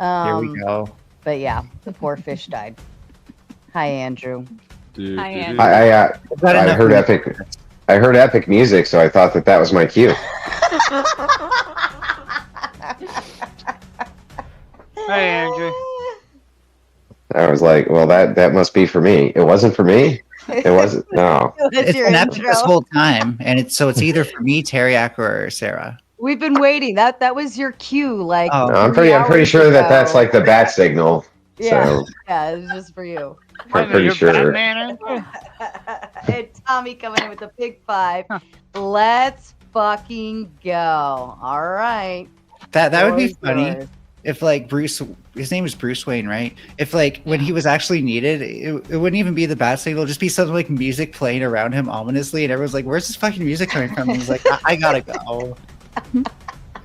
Here we go. But yeah, the poor fish died. Hi, Andrew. Hi, Andrew. I heard epic. I heard epic music, so I thought that was my cue. Hi, Andrew. I was like, well, that must be for me. It wasn't for me. It wasn't. No. It's been epic this whole time, and it's either for me, Teriak, or Sarah. We've been waiting. That was your cue. Like, No, I'm pretty sure that's like the bat signal. Yeah, So. yeah, it was just for you. I'm pretty sure. And Tommy coming in with a big 5. Let's fucking go. All right. That would be funny if like Bruce, his name is Bruce Wayne, right? If like when he was actually needed, it wouldn't even be the bat signal, just be something like music playing around him ominously, and everyone's like, "Where's this fucking music coming from?" And he's like, "I gotta go."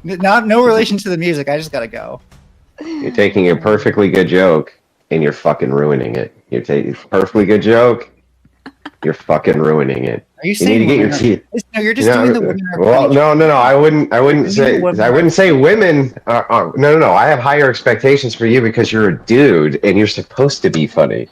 No relation to the music. I just gotta go. You're taking a perfectly good joke and you're fucking ruining it. You're taking a perfectly good joke. You're fucking ruining it. Are you saying need to get your teeth? No, you're just doing the women. Well, no. I wouldn't say women. No. I have higher expectations for you because you're a dude and you're supposed to be funny.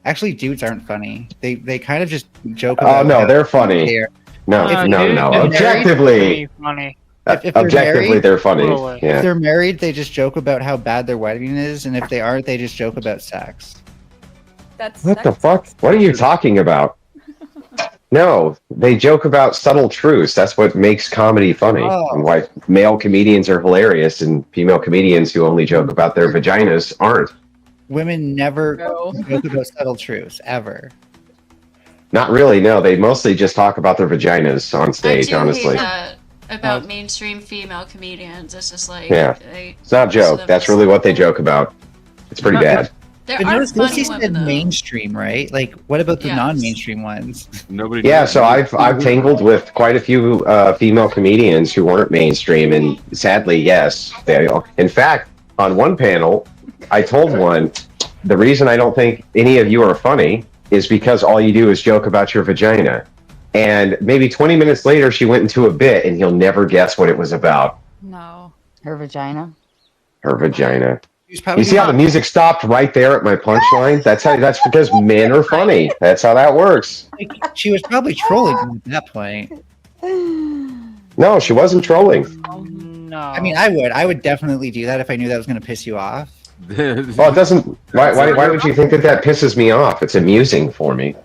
Actually, dudes aren't funny. They kind of just joke about. Oh no, they're funny. No. Objectively, funny. If objectively, they're funny. Yeah. If they're married, they just joke about how bad their wedding is, and if they aren't, they just joke about sex. What the fuck? What are you talking about? No, they joke about subtle truths. That's what makes comedy funny. And why male comedians are hilarious and female comedians who only joke about their vaginas aren't. Women never joke about subtle truths, ever. Not really, no. They mostly just talk about their vaginas on stage, honestly. About mainstream female comedians. It's just like... Yeah, it's not a joke. That's really what they joke about. It's pretty bad. There are funny women, though. Mainstream, right? Like, what about the non-mainstream ones? Nobody. Yeah, so I've tangled with quite a few female comedians who weren't mainstream, and sadly, yes, they. In fact, on one panel, I told one, the reason I don't think any of you are funny is because all you do is joke about your vagina. And maybe 20 minutes later, she went into a bit, and you'll never guess what it was about. No, her vagina. Her vagina. You see how the music stopped right there at my punchline? That's because men are funny. That's how that works. She was probably trolling at that point. No, she wasn't trolling. No. I mean, I would definitely do that if I knew that was going to piss you off. Well, it doesn't. Why would you think that pisses me off? It's amusing for me.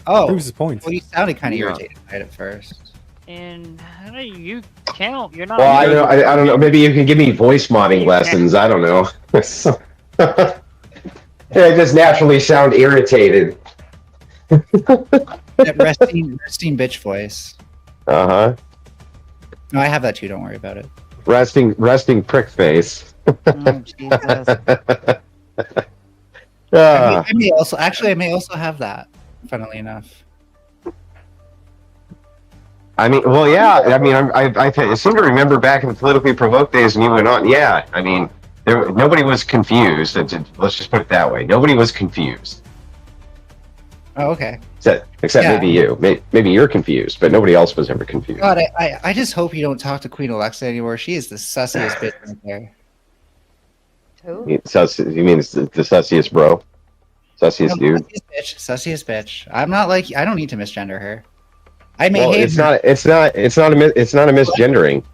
Oh, proves the point. Well, you sounded kind of irritated by it at first. And how do you count? You're not. Well, I don't know. Maybe you can give me voice modding lessons. I don't know. I just naturally sound irritated. That resting bitch voice. Uh-huh. No, I have that too. Don't worry about it. Resting prick face. Oh, Jesus. I may also have that. Funnily enough. I mean, well, yeah. I mean, I seem to remember back in the politically provoked days, and you went on. Yeah, I mean, nobody was confused. Let's just put it that way. Nobody was confused. Oh, okay. Except maybe you. Maybe you're confused, but nobody else was ever confused. God, I just hope you don't talk to Queen Alexa anymore. She is the sussiest bitch right there. Who? You mean the sussiest bro? Sussiest dude? Sussiest bitch. I'm not like, I don't need to misgender her. I may hate it's her. not a misgendering.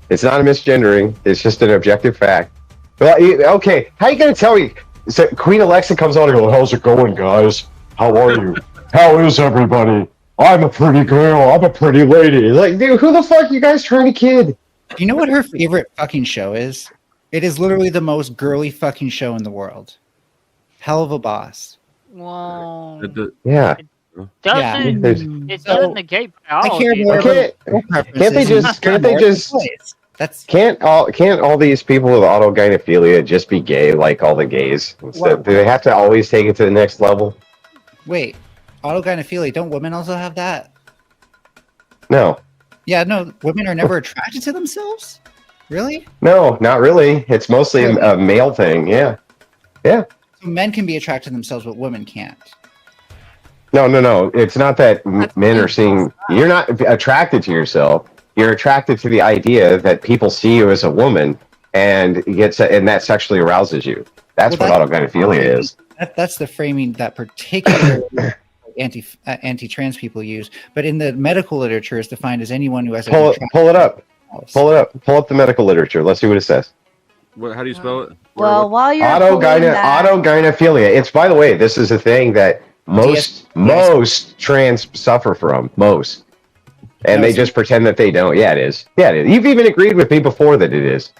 It's not a misgendering. It's just an objective fact. Well, okay, how are you gonna tell me? So Queen Alexa comes on and goes, "How's it going, guys? How are you? How is everybody? I'm a pretty girl. I'm a pretty lady." Like, dude, who the fuck are you guys trying to kid? You know what her favorite fucking show is? It is literally the most girly fucking show in the world. Hell of a Boss. Well, Yeah. It doesn't negate biology. Can't all these people with autogynephilia just be gay like all the gays? Do they have to always take it to the next level? Wait, autogynephilia, don't women also have that? No. Yeah, no, women are never attracted to themselves? Really? No, not really. It's mostly a male thing, yeah. Yeah. So men can be attracted to themselves, but women can't. No. It's not that men are seeing... You're not attracted to yourself. You're attracted to the idea that people see you as a woman, and that sexually arouses you. That's what autogynephilia is. That's the framing that particular anti-trans people use. But in the medical literature, is defined as anyone who has pull it up. Pull up the medical literature. Let's see what it says. How do you spell it? Well, while you're autogynephilia. It's, by the way, this is a thing that most trans suffer from. Most. And they just pretend that they don't. Yeah, it is. Yeah, it is. You've even agreed with me before that it is.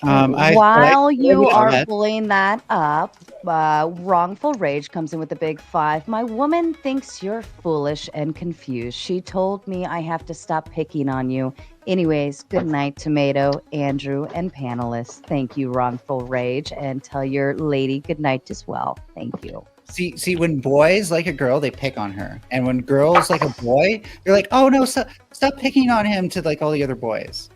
While you are pulling that up, wrongful rage comes in with a big 5. My woman thinks you're foolish and confused. She told me I have to stop picking on you. Anyways, good night, Tomato, Andrew, and panelists. Thank you, wrongful rage, and tell your lady good night as well. Thank you. See, when boys like a girl, they pick on her, and when girls like a boy, they're like, "Oh no, stop picking on him," to like all the other boys.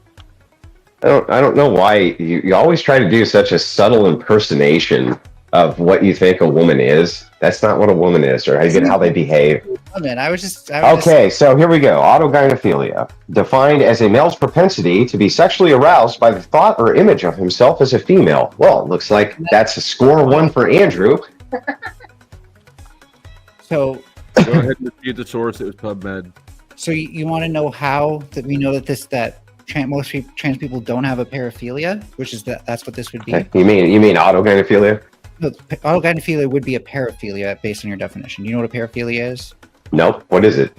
I don't know why you always try to do such a subtle impersonation of what you think a woman is. That's not what a woman is, or how they behave. So here we go. Autogynephilia, defined as a male's propensity to be sexually aroused by the thought or image of himself as a female. Well, it looks like that's a score 1 for Andrew. So go ahead and repeat the source. It was PubMed. So you want to know how that we know that most trans people don't have a paraphilia, which is that's what this would be. You mean autogynephilia? No, autogynephilia would be a paraphilia based on your definition. You know what a paraphilia is? Nope. What is it?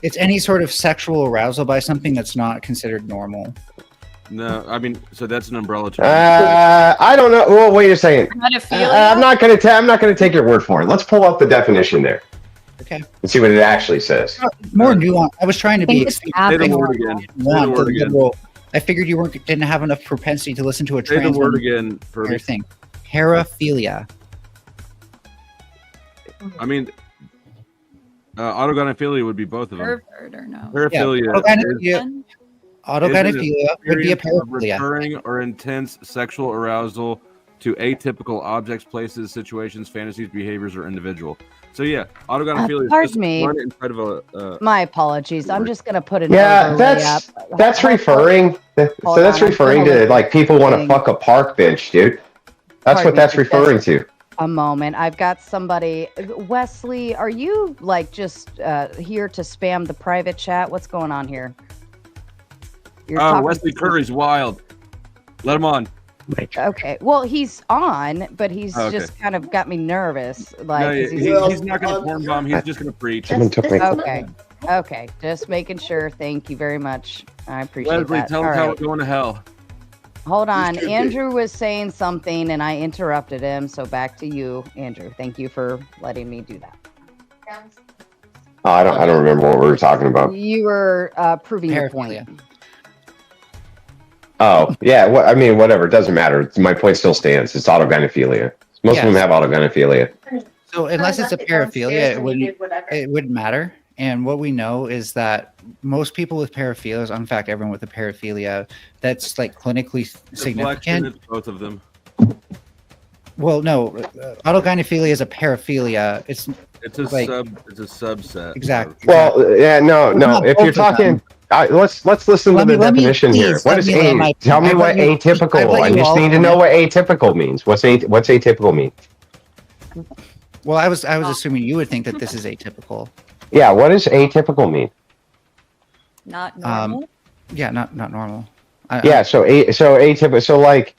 It's any sort of sexual arousal by something that's not considered normal. No, I mean, so that's an umbrella term. I don't know. Well, wait a second. Pedophilia? I'm not gonna take your word for it. Let's pull up the definition there. Okay. And see what it actually says. More nuanced. I was trying to be. Say the word again. I figured you didn't have enough propensity to listen to a trans. Say the word again. Thing. Paraphilia. I mean, autogynephilia would be both of them. Pervert or no? Paraphilia. Autogynephilia would be a paraphilia. Recurring or intense sexual arousal to atypical objects, places, situations, fantasies, behaviors, or individual. So yeah, autogynephilia is just one inside of a. My apologies. I'm just gonna put it. That's referring. That's referring to like people want to fuck a park bench, dude. That's what that's referring to. A moment. I've got somebody. Wesley, are you like just here to spam the private chat? What's going on here? Wesley Curry's wild. Let him on. Okay. Well, he's on, but he's just kind of got me nervous. Like he's not going to porn bomb. He's just going to preach. Okay. Okay. Just making sure. Thank you very much. I appreciate Wesley, that. tell him how it's going to hell. Hold on. Andrew was saying something, and I interrupted him. So back to you, Andrew. Thank you for letting me do that. I don't remember what we were talking about. You were proving your point. Oh, yeah. I mean, whatever. It doesn't matter. My point still stands. It's autogynephilia. Most of them have autogynephilia. So unless it's a paraphilia, it wouldn't matter. And what we know is that most people with paraphilias, in fact, everyone with a paraphilia, that's like clinically significant. It's both of them. Well, no, autogynephilia is a paraphilia. It's a subset. Exactly. Well, yeah, no. If you're talking. Let's listen to the definition here. What is tell me what atypical. I just need to know what atypical means. What's atypical mean? Well, I was assuming you would think that this is atypical. Yeah, what does atypical mean? Not normal. Yeah, not normal. So atypical. So like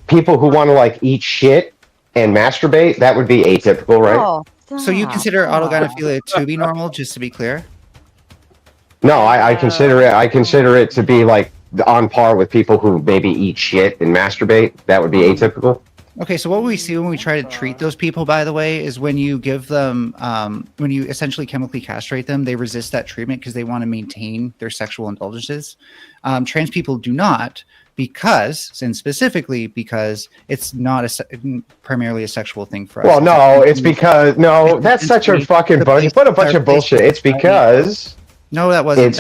people who want to like eat shit and masturbate, that would be atypical, right? Oh, so you consider autogynephilia to be normal, just to be clear? No, I consider it to be like on par with people who maybe eat shit and masturbate. That would be atypical. Okay, so what we see when we try to treat those people, by the way, is when you give them, when you essentially chemically castrate them, they resist that treatment because they want to maintain their sexual indulgences. Trans people do not, because it's not primarily a sexual thing for us. Well, no, it's because that's such a fucking bunch. What a bunch of bullshit. It's because. No, that wasn't.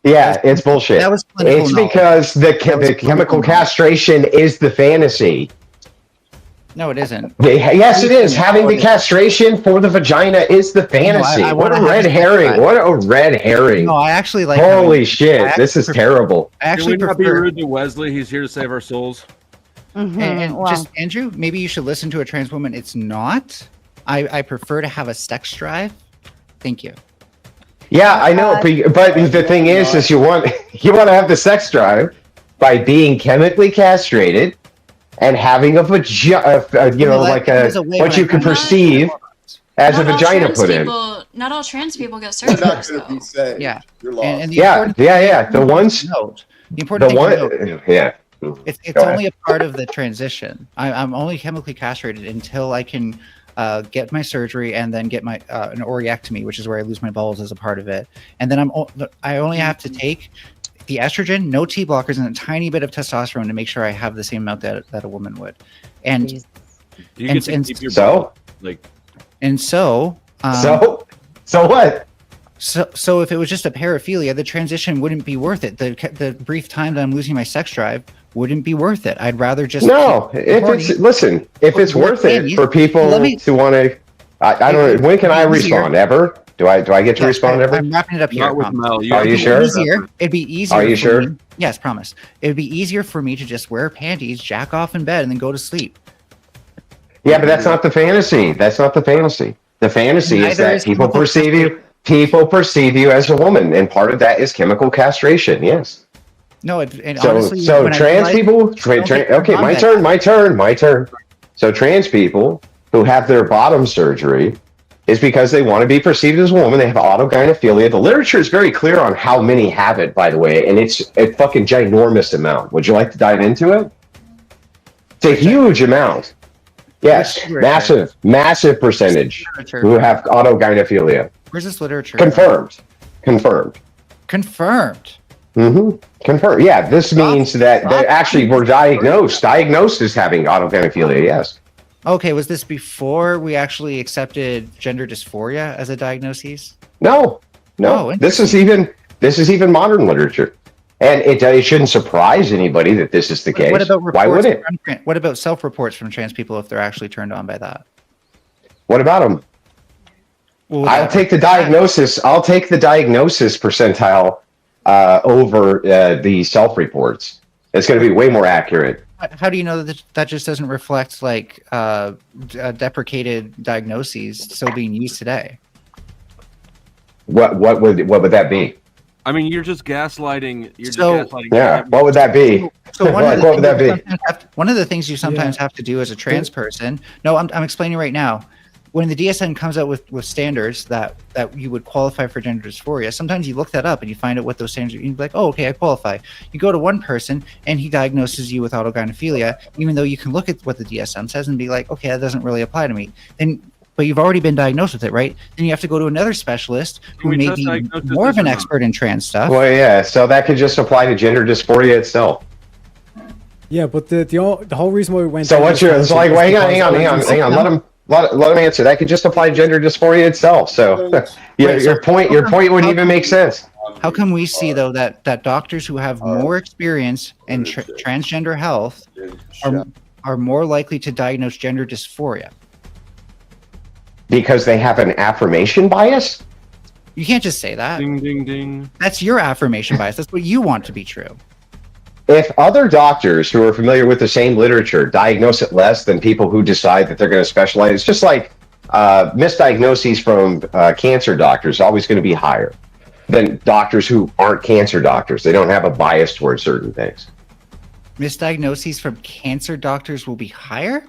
It's bullshit. That was it's because the chemical castration is the fantasy. No, it isn't. Yes, it is. Having the castration for the vagina is the fantasy. What a red herring. What a red herring. No, I actually like. Holy shit, this is terrible. I actually Can we not be rude to Wesley? He's here to save our souls. And just Andrew, maybe you should listen to a trans woman. It's not. I prefer to have a sex drive. Thank you. Yeah, I know, but the thing is you want to have the sex drive by being chemically castrated and having a vagina, what you can perceive as a vagina put in. Not all trans people get surgeries, though. Yeah. You're lost. And The ones. The important thing to note, yeah. It's only a part of the transition. I'm only chemically castrated until I can get my surgery and then get my an orchiectomy, which is where I lose my balls as a part of it. And then I only have to take the estrogen, no T blockers, and a tiny bit of testosterone to make sure I have the same amount that a woman would. And Do you get to keep your so like? And so what? So if it was just a paraphilia, the transition wouldn't be worth it. The brief time that I'm losing my sex drive wouldn't be worth it. I'd rather just if it's worth it for people to want to. I don't know. When can I respond? Ever? Do I get to respond ever? I'm wrapping it up here. Not with Mel. Are you sure? It'd be easier. Are you sure? Yes, promise. It'd be easier for me to just wear panties, jack off in bed, and then go to sleep. Yeah, but that's not the fantasy. That's not the fantasy. The fantasy is that people perceive you as a woman, and part of that is chemical castration. Yes. No, and so honestly, so trans people. Okay, my turn. So trans people who have their bottom surgery is because they want to be perceived as a woman. They have autogynephilia. The literature is very clear on how many have it, by the way, and it's a fucking ginormous amount. Would you like to dive into it? It's a huge amount. Yes, massive percentage who have autogynephilia. Where's this literature? Confirmed. Mm-hmm. Confirmed. Yeah, this means that actually were diagnosed as having autogynephilia. Yes. Okay, was this before we actually accepted gender dysphoria as a diagnosis? No. This is even modern literature, and it shouldn't surprise anybody that this is the case. What about why would it? What about self-reports from trans people if they're actually turned on by that? What about them? Well, I'll take the diagnosis. I'll take the diagnosis percentile over the self-reports. It's going to be way more accurate. How do you know that just doesn't reflect like deprecated diagnoses still being used today? What would that be? I mean, you're just gaslighting. Yeah. What would that be? So what would that be? One of the things you sometimes have to do as a trans person. No, I'm explaining right now. When the DSM comes out with standards that you would qualify for gender dysphoria, sometimes you look that up and you find out what those standards are. You'd be like, oh, okay, I qualify. You go to one person and he diagnoses you with autogynephilia, even though you can look at what the DSM says and be like, okay, that doesn't really apply to me. But you've already been diagnosed with it, right? Then you have to go to another specialist who may be more of an expert in trans stuff. Well, yeah, so that could just apply to gender dysphoria itself. Yeah, but the whole reason why we went. So what's your? It's like, well, hang on. Let him answer. That could just apply to gender dysphoria itself. So, your point wouldn't even make sense. How come we see though that doctors who have more experience in transgender health are more likely to diagnose gender dysphoria? Because they have an affirmation bias? You can't just say that. Ding, ding, ding. That's your affirmation bias. That's what you want to be true. If other doctors who are familiar with the same literature diagnose it less than people who decide that they're going to specialize, it's just like misdiagnoses from cancer doctors always going to be higher than doctors who aren't cancer doctors. They don't have a bias towards certain things. Misdiagnoses from cancer doctors will be higher?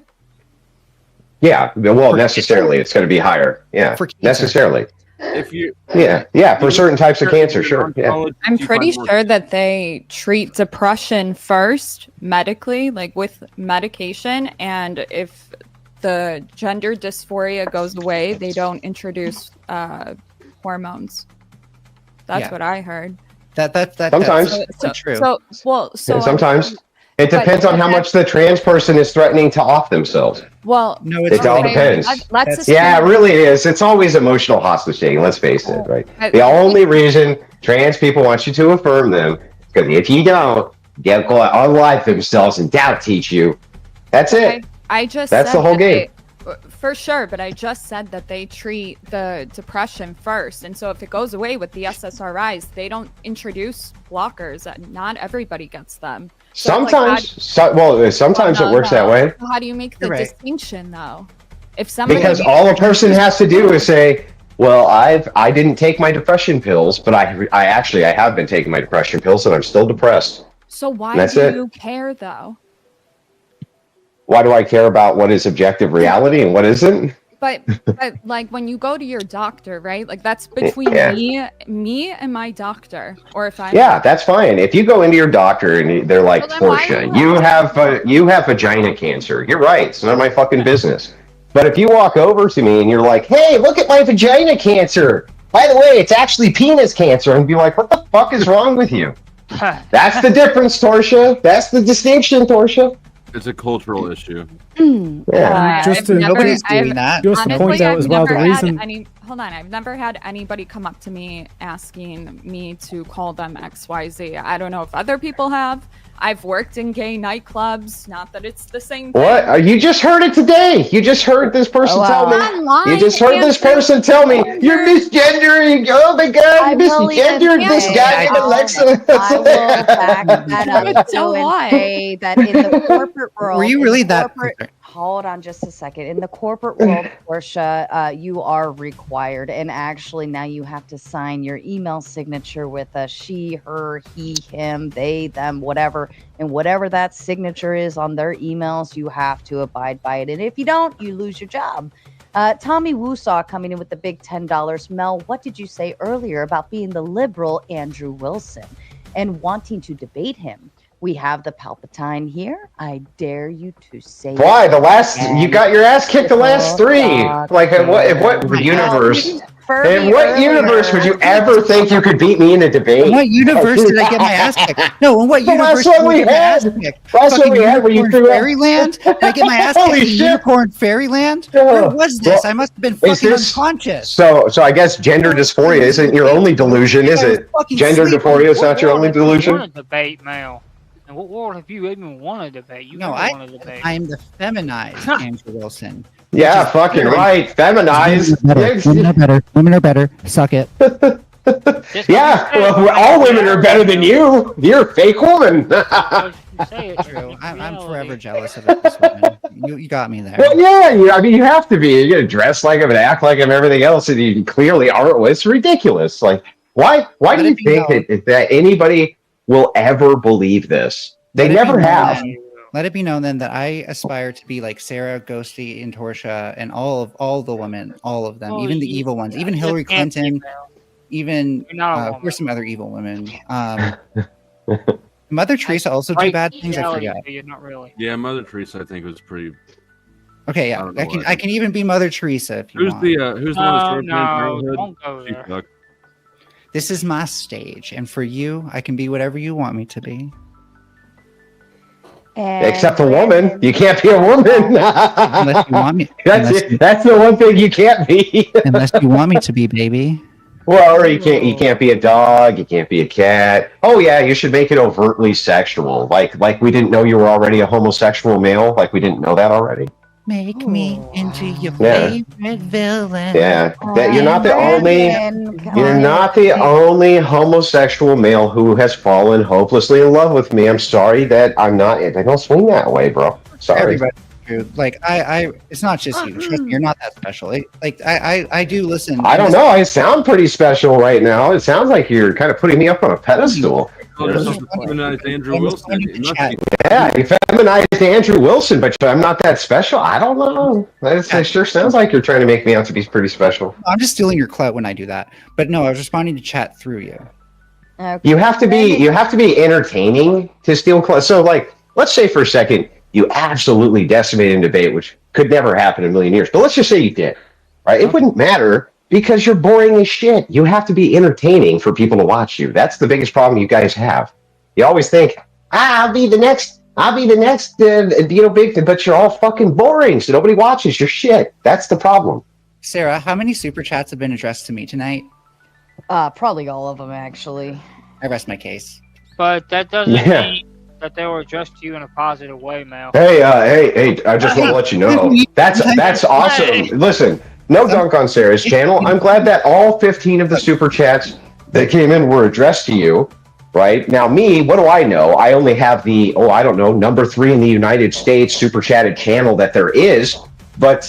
Yeah, well, necessarily it's going to be higher. Yeah, necessarily. If you for certain types of cancer, sure. Yeah. I'm pretty sure that they treat depression first medically, like with medication, and if the gender dysphoria goes away, they don't introduce hormones. That's what I heard. Sometimes that's true. Sometimes it depends on how much the trans person is threatening to off themselves. Well, no, it all depends. Yeah, it really is. It's always emotional hostage taking. Let's face it, right? The only reason trans people want you to affirm them is because if you don't, they'll go unalive themselves and doubt teach you. That's it. I just that's the whole game. For sure, but I just said that they treat the depression first, and so if it goes away with the SSRIs, they don't introduce blockers. Not everybody gets them. So sometimes, sometimes it works that way. How do you make the distinction, though? If somebody Because all a person has to do is say, "Well, I didn't take my depression pills, but I have been taking my depression pills, and I'm still depressed." So why do you care, though? Why do I care about what is objective reality and what isn't? But like when you go to your doctor, right? Like that's between me and my doctor. Or if I that's fine. If you go into your doctor and they're like, Portia, you have vagina cancer. You're right. It's none of my fucking business. But if you walk over to me and you're like, hey, look at my vagina cancer. By the way, it's actually penis cancer. And be like, what the fuck is wrong with you? That's the difference, Torsia. That's the distinction, Torsia. It's a cultural issue. Nobody's doing that. Just to point out as well, the reason. Hold on, I've never had anybody come up to me asking me to call them XYZ. I don't know if other people have. I've worked in gay nightclubs. Not that it's the same thing. What? You just heard it today. You just heard this person tell me. You just heard this person tell me you're misgendering. Oh my God, you misgendered this guy in Alexa. I will back that up and say that in the corporate world. Were you really that? Hold on just a second. In the corporate world, Portia, you are required. And actually now you have to sign your email signature with a she, her, he, him, they, them, whatever. And whatever that signature is on their emails, you have to abide by it. And if you don't, you lose your job. Tommy Woosaw coming in with the big $10. Mel, what did you say earlier about being the liberal Andrew Wilson and wanting to debate him? We have the Palpatine here. I dare you to say why you got your ass kicked the last three. Like in what universe? In what universe would you ever think you could beat me in a debate? In what universe did I get my ass kicked? No, in what universe did I get my ass kicked? Last one we had where you threw Fairyland? Did I get my ass kicked in Unicorn Fairyland? Where was this? I must have been fucking unconscious. So I guess gender dysphoria isn't your only delusion, is it? Gender dysphoria is not your only delusion? I want to debate, Mel. In what world have you even won a debate? You no, I am the feminized Andrew Wilson. Yeah, fucking right. Feminized. Women are better. Women are better. Suck it. Yeah, well, all women are better than you. You're a fake woman. True. I'm forever jealous of this woman. You got me there. Well, yeah, I mean, you have to be. You're gonna dress like him and act like him and everything else, and you clearly aren't. It's ridiculous. Like, why do you think that anybody will ever believe this? They never have. Let it be known then that I aspire to be like Sarah, Ghosty, and Torsia, and all the women, all of them, even the evil ones, even Hillary Clinton, even where's some other evil women. Mother Teresa also do bad things. I forget. Not really. Yeah, Mother Teresa, I think was pretty. Okay, yeah, I can even be Mother Teresa if you want. Who's the one that's don't go there. This is my stage, and for you, I can be whatever you want me to be. Except a woman. You can't be a woman. Unless you want me. That's the one thing you can't be. Unless you want me to be, baby. Well, or you can't be a dog, you can't be a cat. Oh yeah, you should make it overtly sexual. Like we didn't know you were already a homosexual male, like we didn't know that already. Make me into your favorite villain. Yeah, that you're not the only homosexual male who has fallen hopelessly in love with me. I'm sorry that I don't swing that way, bro. Sorry. Everybody, like it's not just you. Trust me, you're not that special. I do listen. I don't know. I sound pretty special right now. It sounds like you're kind of putting me up on a pedestal. Feminized Andrew Wilson. Yeah, you feminized Andrew Wilson, but I'm not that special. I don't know. It sure sounds like you're trying to make me out to be pretty special. I'm just stealing your clout when I do that. But no, I was responding to chat through you. Okay. You have to be entertaining to steal clout. So, like, let's say for a second you absolutely decimated a debate, which could never happen in a million years. But let's just say you did. Right? It wouldn't matter. Because you're boring as shit. You have to be entertaining for people to watch you. That's the biggest problem you guys have. You always think, I'll be the next, big thing, but you're all fucking boring, so nobody watches your shit. That's the problem. Sarah, how many super chats have been addressed to me tonight? Probably all of them, actually. I rest my case. But that doesn't mean that they were addressed to you in a positive way, Mel. Hey, I just want to let you know. That's awesome. Listen, no dunk on Sarah's channel. I'm glad that all 15 of the super chats that came in were addressed to you. Right now, me, what do I know? I only have the I don't know, number 3 in the United States super chatted channel that there is. But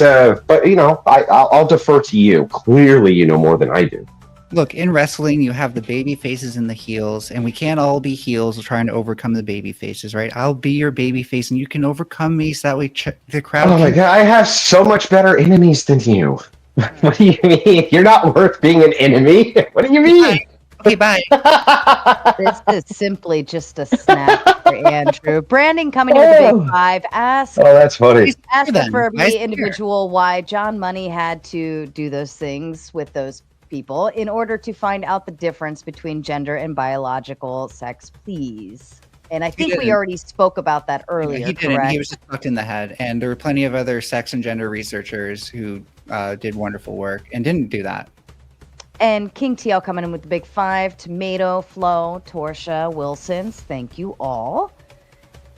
you know, I'll defer to you. Clearly, you know more than I do. Look, in wrestling, you have the baby faces and the heels, and we can't all be heels trying to overcome the baby faces, right? I'll be your baby face, and you can overcome me, so that way the crowd. Oh my god, I have so much better enemies than you. What do you mean? You're not worth being an enemy. What do you mean? Okay, bye. This is simply just a snap for Andrew. Branding coming in with a big 5. Ask. Oh, that's funny. Ask the Furby individual why John Money had to do those things with those people in order to find out the difference between gender and biological sex, please. And I think we already spoke about that earlier. He didn't. Correct? He was just fucked in the head. And there were plenty of other sex and gender researchers who did wonderful work and didn't do that. And King TL coming in with the big 5. Tomato, Flo, Torsha, Wilsons. Thank you all.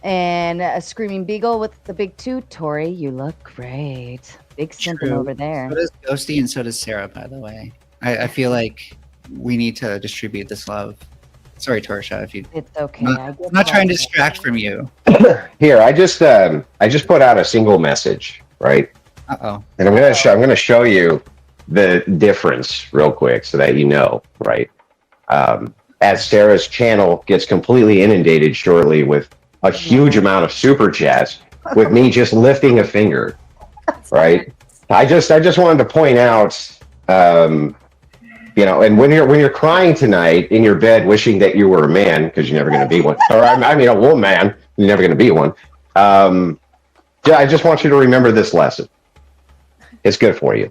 And a Screaming Beagle with the big 2. Tori, you look great. Big simping over there. So does Ghosty and so does Sarah, by the way. I feel like we need to distribute this love. Sorry, Torsha, if you. It's okay. I'm not trying to distract from you. Here, I just put out a single message, right? Uh-oh. And I'm gonna show you the difference real quick so that you know, right? As Sarah's channel gets completely inundated shortly with a huge amount of super chats with me just lifting a finger, right? I just wanted to point out, you know, and when you're crying tonight in your bed wishing that you were a man because you're never going to be one, or I mean a woman, you're never going to be one. I just want you to remember this lesson. It's good for you.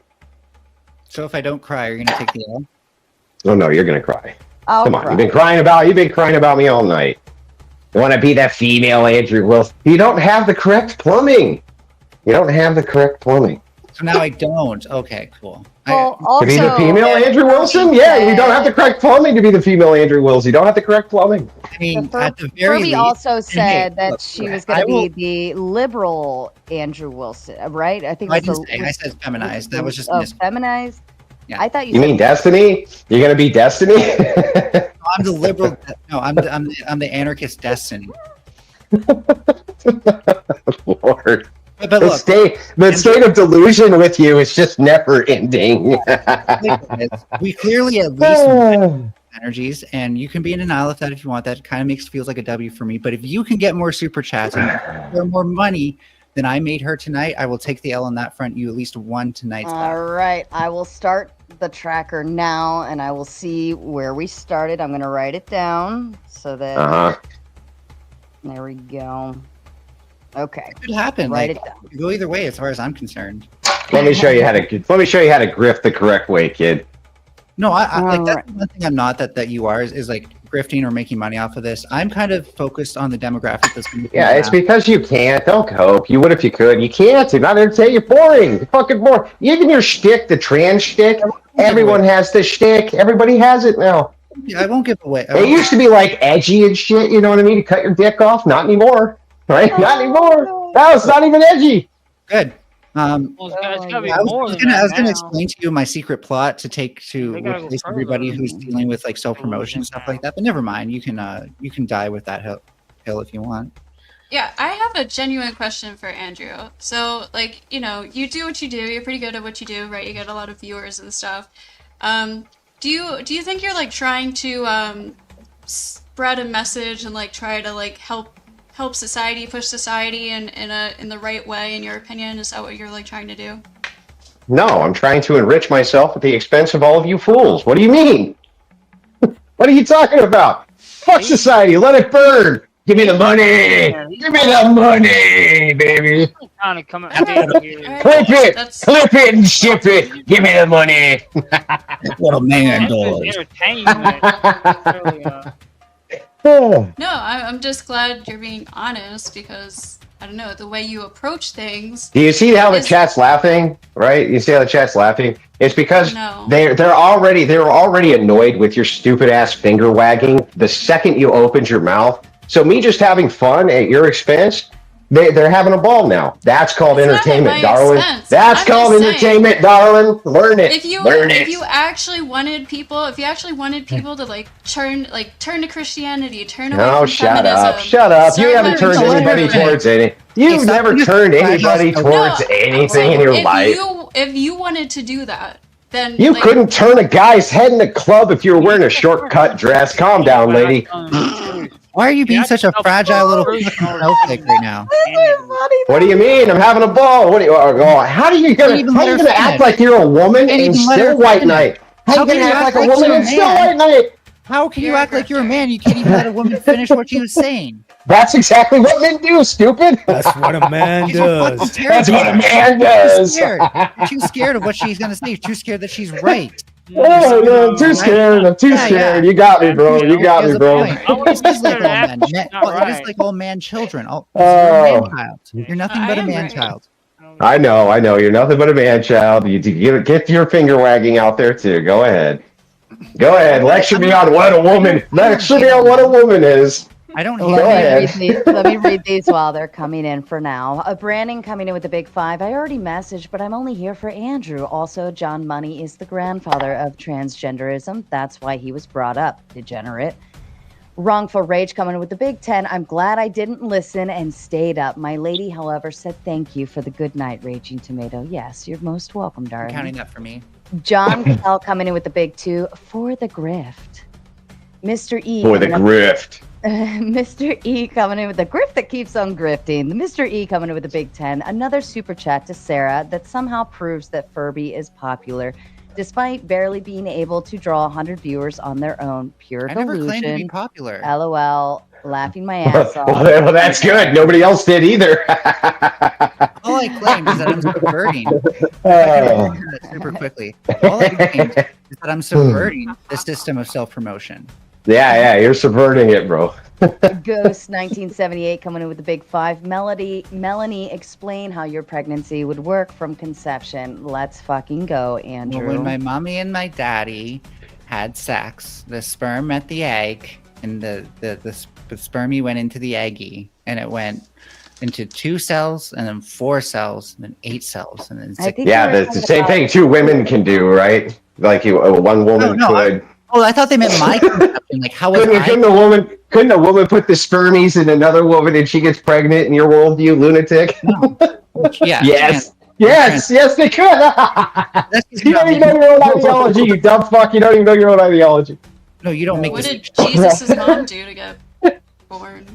So if I don't cry, you're gonna take the L? Oh no, you're gonna cry. Come on, you've been crying about me all night. You want to be that female Andrew Wilson? You don't have the correct plumbing. So now I don't. Okay, cool. Well, to be the female Andrew Wilson? Yeah, you don't have the correct plumbing to be the female Andrew Wilson. You don't have the correct plumbing. I mean, at the very Furby least, also said that look, she was going to be the liberal Andrew Wilson, right? I think I didn't say. I said feminized. That was just feminized. Yeah. I thought you mean Destiny? You're going to be Destiny? I'm the liberal. No, I'm the anarchist Destiny. Lord. But look, the state of delusion with you is just never ending. We clearly at least energies, and you can be in denial of that if you want. That kind of feels like a W for me. But if you can get more super chats and more money than I made her tonight, I will take the L on that front. You at least won tonight. All right, I will start the tracker now, and I will see where we started. I'm going to write it down so that. There we go. Okay. It could happen. Write like, it down. Go either way, as far as I'm concerned. Let me show you how to grift the correct way, kid. No, like that's one thing I'm not that you are is like grifting or making money off of this. I'm kind of focused on the demographic that's going to be. Yeah, it's because you can't. Don't cope. You would if you could. You can't. You're not entertaining. You're boring. You're fucking boring. Even your shtick, the trans shtick, everyone has the shtick. Everybody has it now. Yeah, I won't give away. It used to be like edgy and shit. You know what I mean? To cut your dick off. Not anymore. Right? Not anymore. No, it's not even edgy. Good. Well, it's gotta be I more was than that gonna now. explain to you my secret plot to take to They gotta go replace further. everybody who's dealing with like self-promotion and stuff like that. But never mind. You can die with that hill if you want. Yeah, I have a genuine question for Andrew. So, like, you know, you do what you do. You're pretty good at what you do, right? You get a lot of viewers and stuff. Do you think you're like trying to spread a message and like try to like help society, push society in the right way? In your opinion, is that what you're like trying to do? No, I'm trying to enrich myself at the expense of all of you fools. What do you mean? What are you talking about? Fuck society. Let it burn. Give me the money. Give me the money, baby. Kind of coming here. Clip it and ship it. Give me the money. Little man It's entertainment. No, I'm just glad you're being honest because I don't know the way you approach things. Do you see how the chat's laughing? Right? You see how the chat's laughing? It's because they were already annoyed with your stupid ass finger wagging the second you opened your mouth. So me just having fun at your expense, they're having a ball now. That's called entertainment, darling. That's called entertainment, darling. Learn it. If you actually wanted people, to like turn to Christianity, turn away from feminism. Shut up. You haven't turned anybody towards any. You've never turned anybody towards anything in your life. If you wanted to do that, then you couldn't turn a guy's head in a club if you were wearing a short-cut dress. Calm down, lady. Why are you being such a fragile little snowflake right now? What do you mean? I'm having a ball. What do you? How are you gonna act like you're a woman and still white knight? How are you gonna act like a woman and still white knight? How can you act like you're a man? You can't even let a woman finish what she was saying. That's exactly what men do, stupid. That's what a man does. That's what a man does. You're too scared of what she's gonna say. You're too scared that she's right. Oh, no, I'm too scared. I'm too scared. You got me, bro. You got me, bro. It's like all men. It's like all man children. You're a man child. You're nothing but a man child. I know. You're nothing but a man child. You get your finger wagging out there too. Go ahead. Lecture me on what a woman. Lecture me on what a woman is. I don't Let me read these while they're coming in for now. Brandon coming in with the big 5. I already messaged, but I'm only here for Andrew. Also, John Money is the grandfather of transgenderism. That's why he was brought up. Degenerate. Wrongful Rage coming in with the big 10. I'm glad I didn't listen and stayed up. My lady, however, said thank you for the good night, Raging Tomato. Yes, you're most welcome, darling. Counting that for me. John Kell coming in with the big 2 for the grift. Mr. E. For the grift. Mr. E coming in with the grift that keeps on grifting. The Mr. E coming in with the big 10. Another super chat to Sarah that somehow proves that Furby is popular, despite barely being able to draw 100 viewers on their own. Pure delusion. I never claimed to be popular. LOL. Laughing my ass off. Well, that's good. Nobody else did either. All I claimed is that I'm subverting. Super quickly. All I claimed is that I'm subverting the system of self-promotion. Yeah, you're subverting it, bro. Ghost 1978 coming in with the big 5. Melanie, explain how your pregnancy would work from conception. Let's fucking go, Andrew. Well, when my mommy and my daddy had sex, the sperm met the egg, and the spermie went into the eggy, and it went into 2 cells, and then 4 cells, and then 8 cells, and then 6. Yeah, that's the same thing 2 women can do, right? Like one woman could. I thought they meant my conception. Like, how couldn't a woman put the spermies in another woman and she gets pregnant in your world, you lunatic? No. Yeah. Yes, they could. You don't even know your own ideology, you dumb fuck. You don't even know your own ideology. No, you don't make What did Jesus' mom do to get born?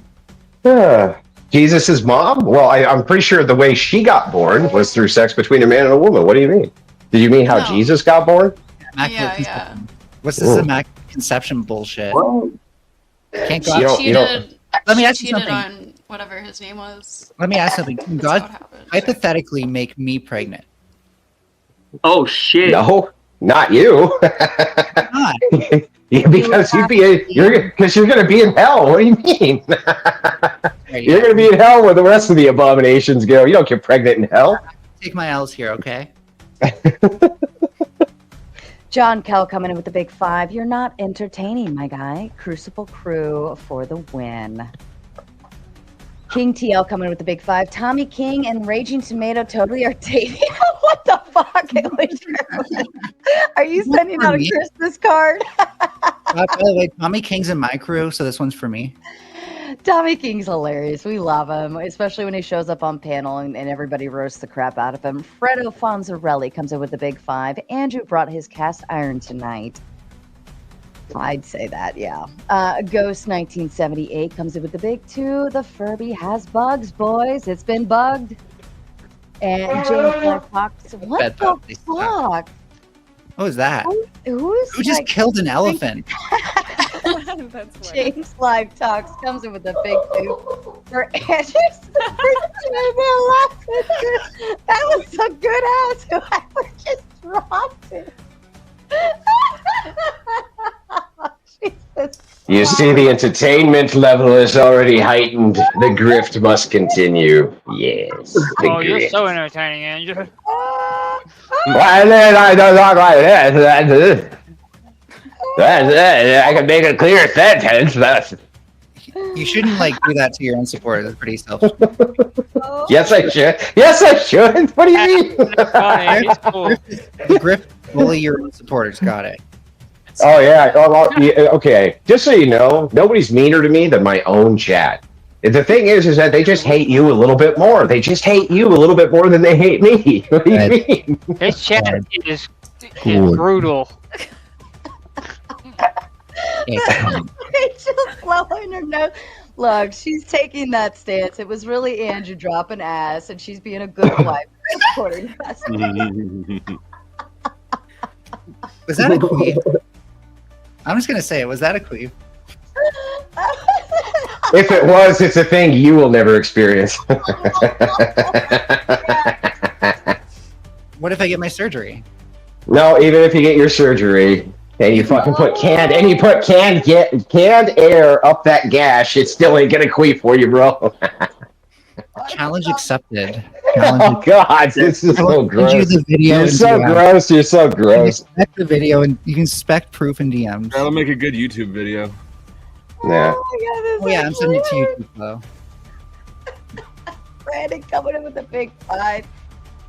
Jesus' mom? Well, I'm pretty sure the way she got born was through sex between a man and a woman. What do you mean? Did you mean how Jesus got born? Yeah. What's this immaculate conception bullshit? Can't God Let me ask you something. On whatever his name was. Let me ask something. Can God hypothetically make me pregnant? Oh shit! No, not you. Not. Because you're gonna be in hell. What do you mean? You're gonna be in hell where the rest of the abominations go. You don't get pregnant in hell. Take my L's here, okay? John Kell coming in with the big 5. You're not entertaining, my guy. Crucible Crew for the win. King TL coming in with the big 5. Tommy King and Raging Tomato totally are dating. What the fuck? Are you sending out a Christmas card? By the way, Tommy King's in my crew, so this one's for me. Tommy King's hilarious. We love him, especially when he shows up on panel and everybody roasts the crap out of him. Fredo Fonzarelli comes in with the big 5. Andrew brought his cast iron tonight. I'd say that, yeah. Ghost 1978 comes in with the big 2. The Furby has bugs, boys. It's been bugged. And James Fox. What the fuck? What was that? Who just killed an elephant? James Live Talks comes in with a big 2 for Andrew. That was so good ass. Whoever just dropped it. Jesus. You see, the entertainment level is already heightened. The grift must continue. Yes. You're so entertaining, Andrew. Well, then I don't talk like that. I can make a clear sentence. You shouldn't like do that to your own supporters. It's pretty selfish. Yes, I should. Yes, I should. What do you mean? Cool. Grift, bully your own supporters. Got it. Oh yeah. Oh, well, yeah. Okay. Just so you know, nobody's meaner to me than my own chat. The thing is that they just hate you a little bit more. They just hate you a little bit more than they hate me. What do you mean? This chat is brutal. Rachel's blowing her nose. Look, she's taking that stance. It was really Andrew dropping ass, and she's being a good wife. Was that a queef? I'm just gonna say it. Was that a queef? If it was, it's a thing you will never experience. What if I get my surgery? No, even if you get your surgery and you fucking put canned air up that gash, it still ain't gonna queef for you, bro. Challenge accepted. Oh God, this is so gross. You're so gross. You're so gross. Inspect the video, and you can inspect proof in DMs. That'll make a good YouTube video. Yeah. Oh, yeah, I'm sending it to YouTube though. Brandon coming in with a big 5.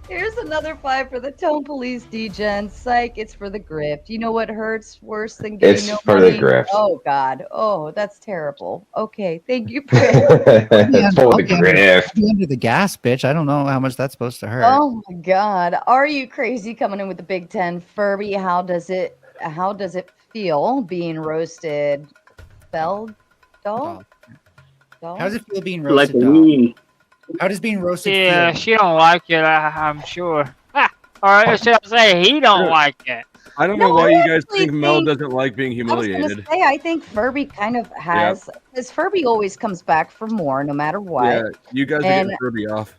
Here's another 5 for the Tone Police Degen. Psych, it's for the grift. You know what hurts worse than getting It's no for money? the grift. Oh God. Oh, that's terrible. Okay, thank you, Brandon. It's for the grift. Be under the gas, bitch. I don't know how much that's supposed to hurt. Oh my God. Are you crazy coming in with the Big 10? Furby, how does it feel being roasted? Dog? How does it feel being Like roasted? a Dog? weenie. How does being roasted Yeah, feel? she don't like it. I'm sure. Or should I say he don't like it? I don't know No, why I you guys actually think Mel think- doesn't like being I was humiliated. gonna say, I think Furby kind of has, because Furby always comes back for more, no matter what. Yeah, you guys are And- getting Furby off.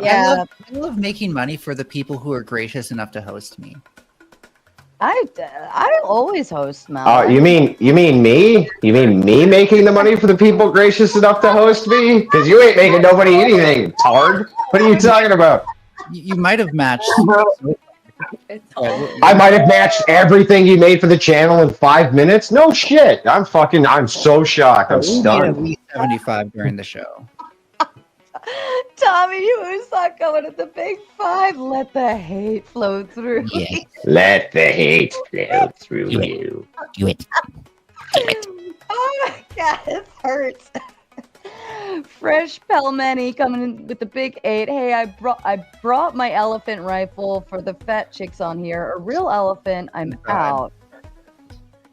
Yeah, I love making money for the people who are gracious enough to host me. I always host Mel. You mean me? You mean me making the money for the people gracious enough to host me? Because you ain't making nobody anything, tard. What are you talking about? You might have matched. I might have matched everything you made for the channel in 5 minutes. No shit. I'm so shocked. I'm We made at stunned. least 75 during the show. Tommy, you saw coming at the Big 5. Let the hate flow through. Yeah. Let the hate flow through you. Do it. Oh my God, it hurts. Fresh Pelmeni coming in with the Big 8. Hey, I brought my elephant rifle for the fat chicks on here. A real elephant. I'm out.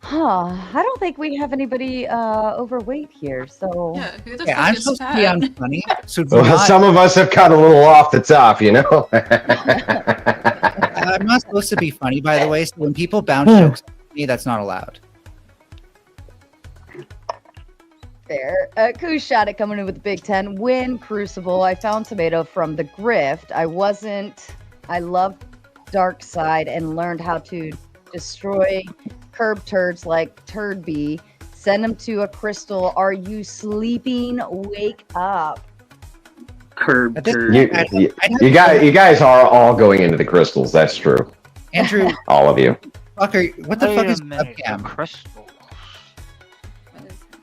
Huh. I don't think we have anybody overweight here. So Yeah, who the Yeah, fuck I'm is supposed to fat? be unfunny. So do Well, not, some of us have cut a little off the top, you know. I'm not supposed to be funny, by the way. So when people bounce jokes at me, that's not allowed. fair. Koo shot it coming in with the Big 10. Win Crucible. I found Tomato from the Grift. I loved Dark Side and learned how to destroy curb turds like Turd Bee. Send them to a crystal. Are you sleeping? Wake up. Curb At this turd. You guys are all going into the crystals. That's true. Andrew, All of you. fucker, what the Wait fuck a is minute, webcam? crystal.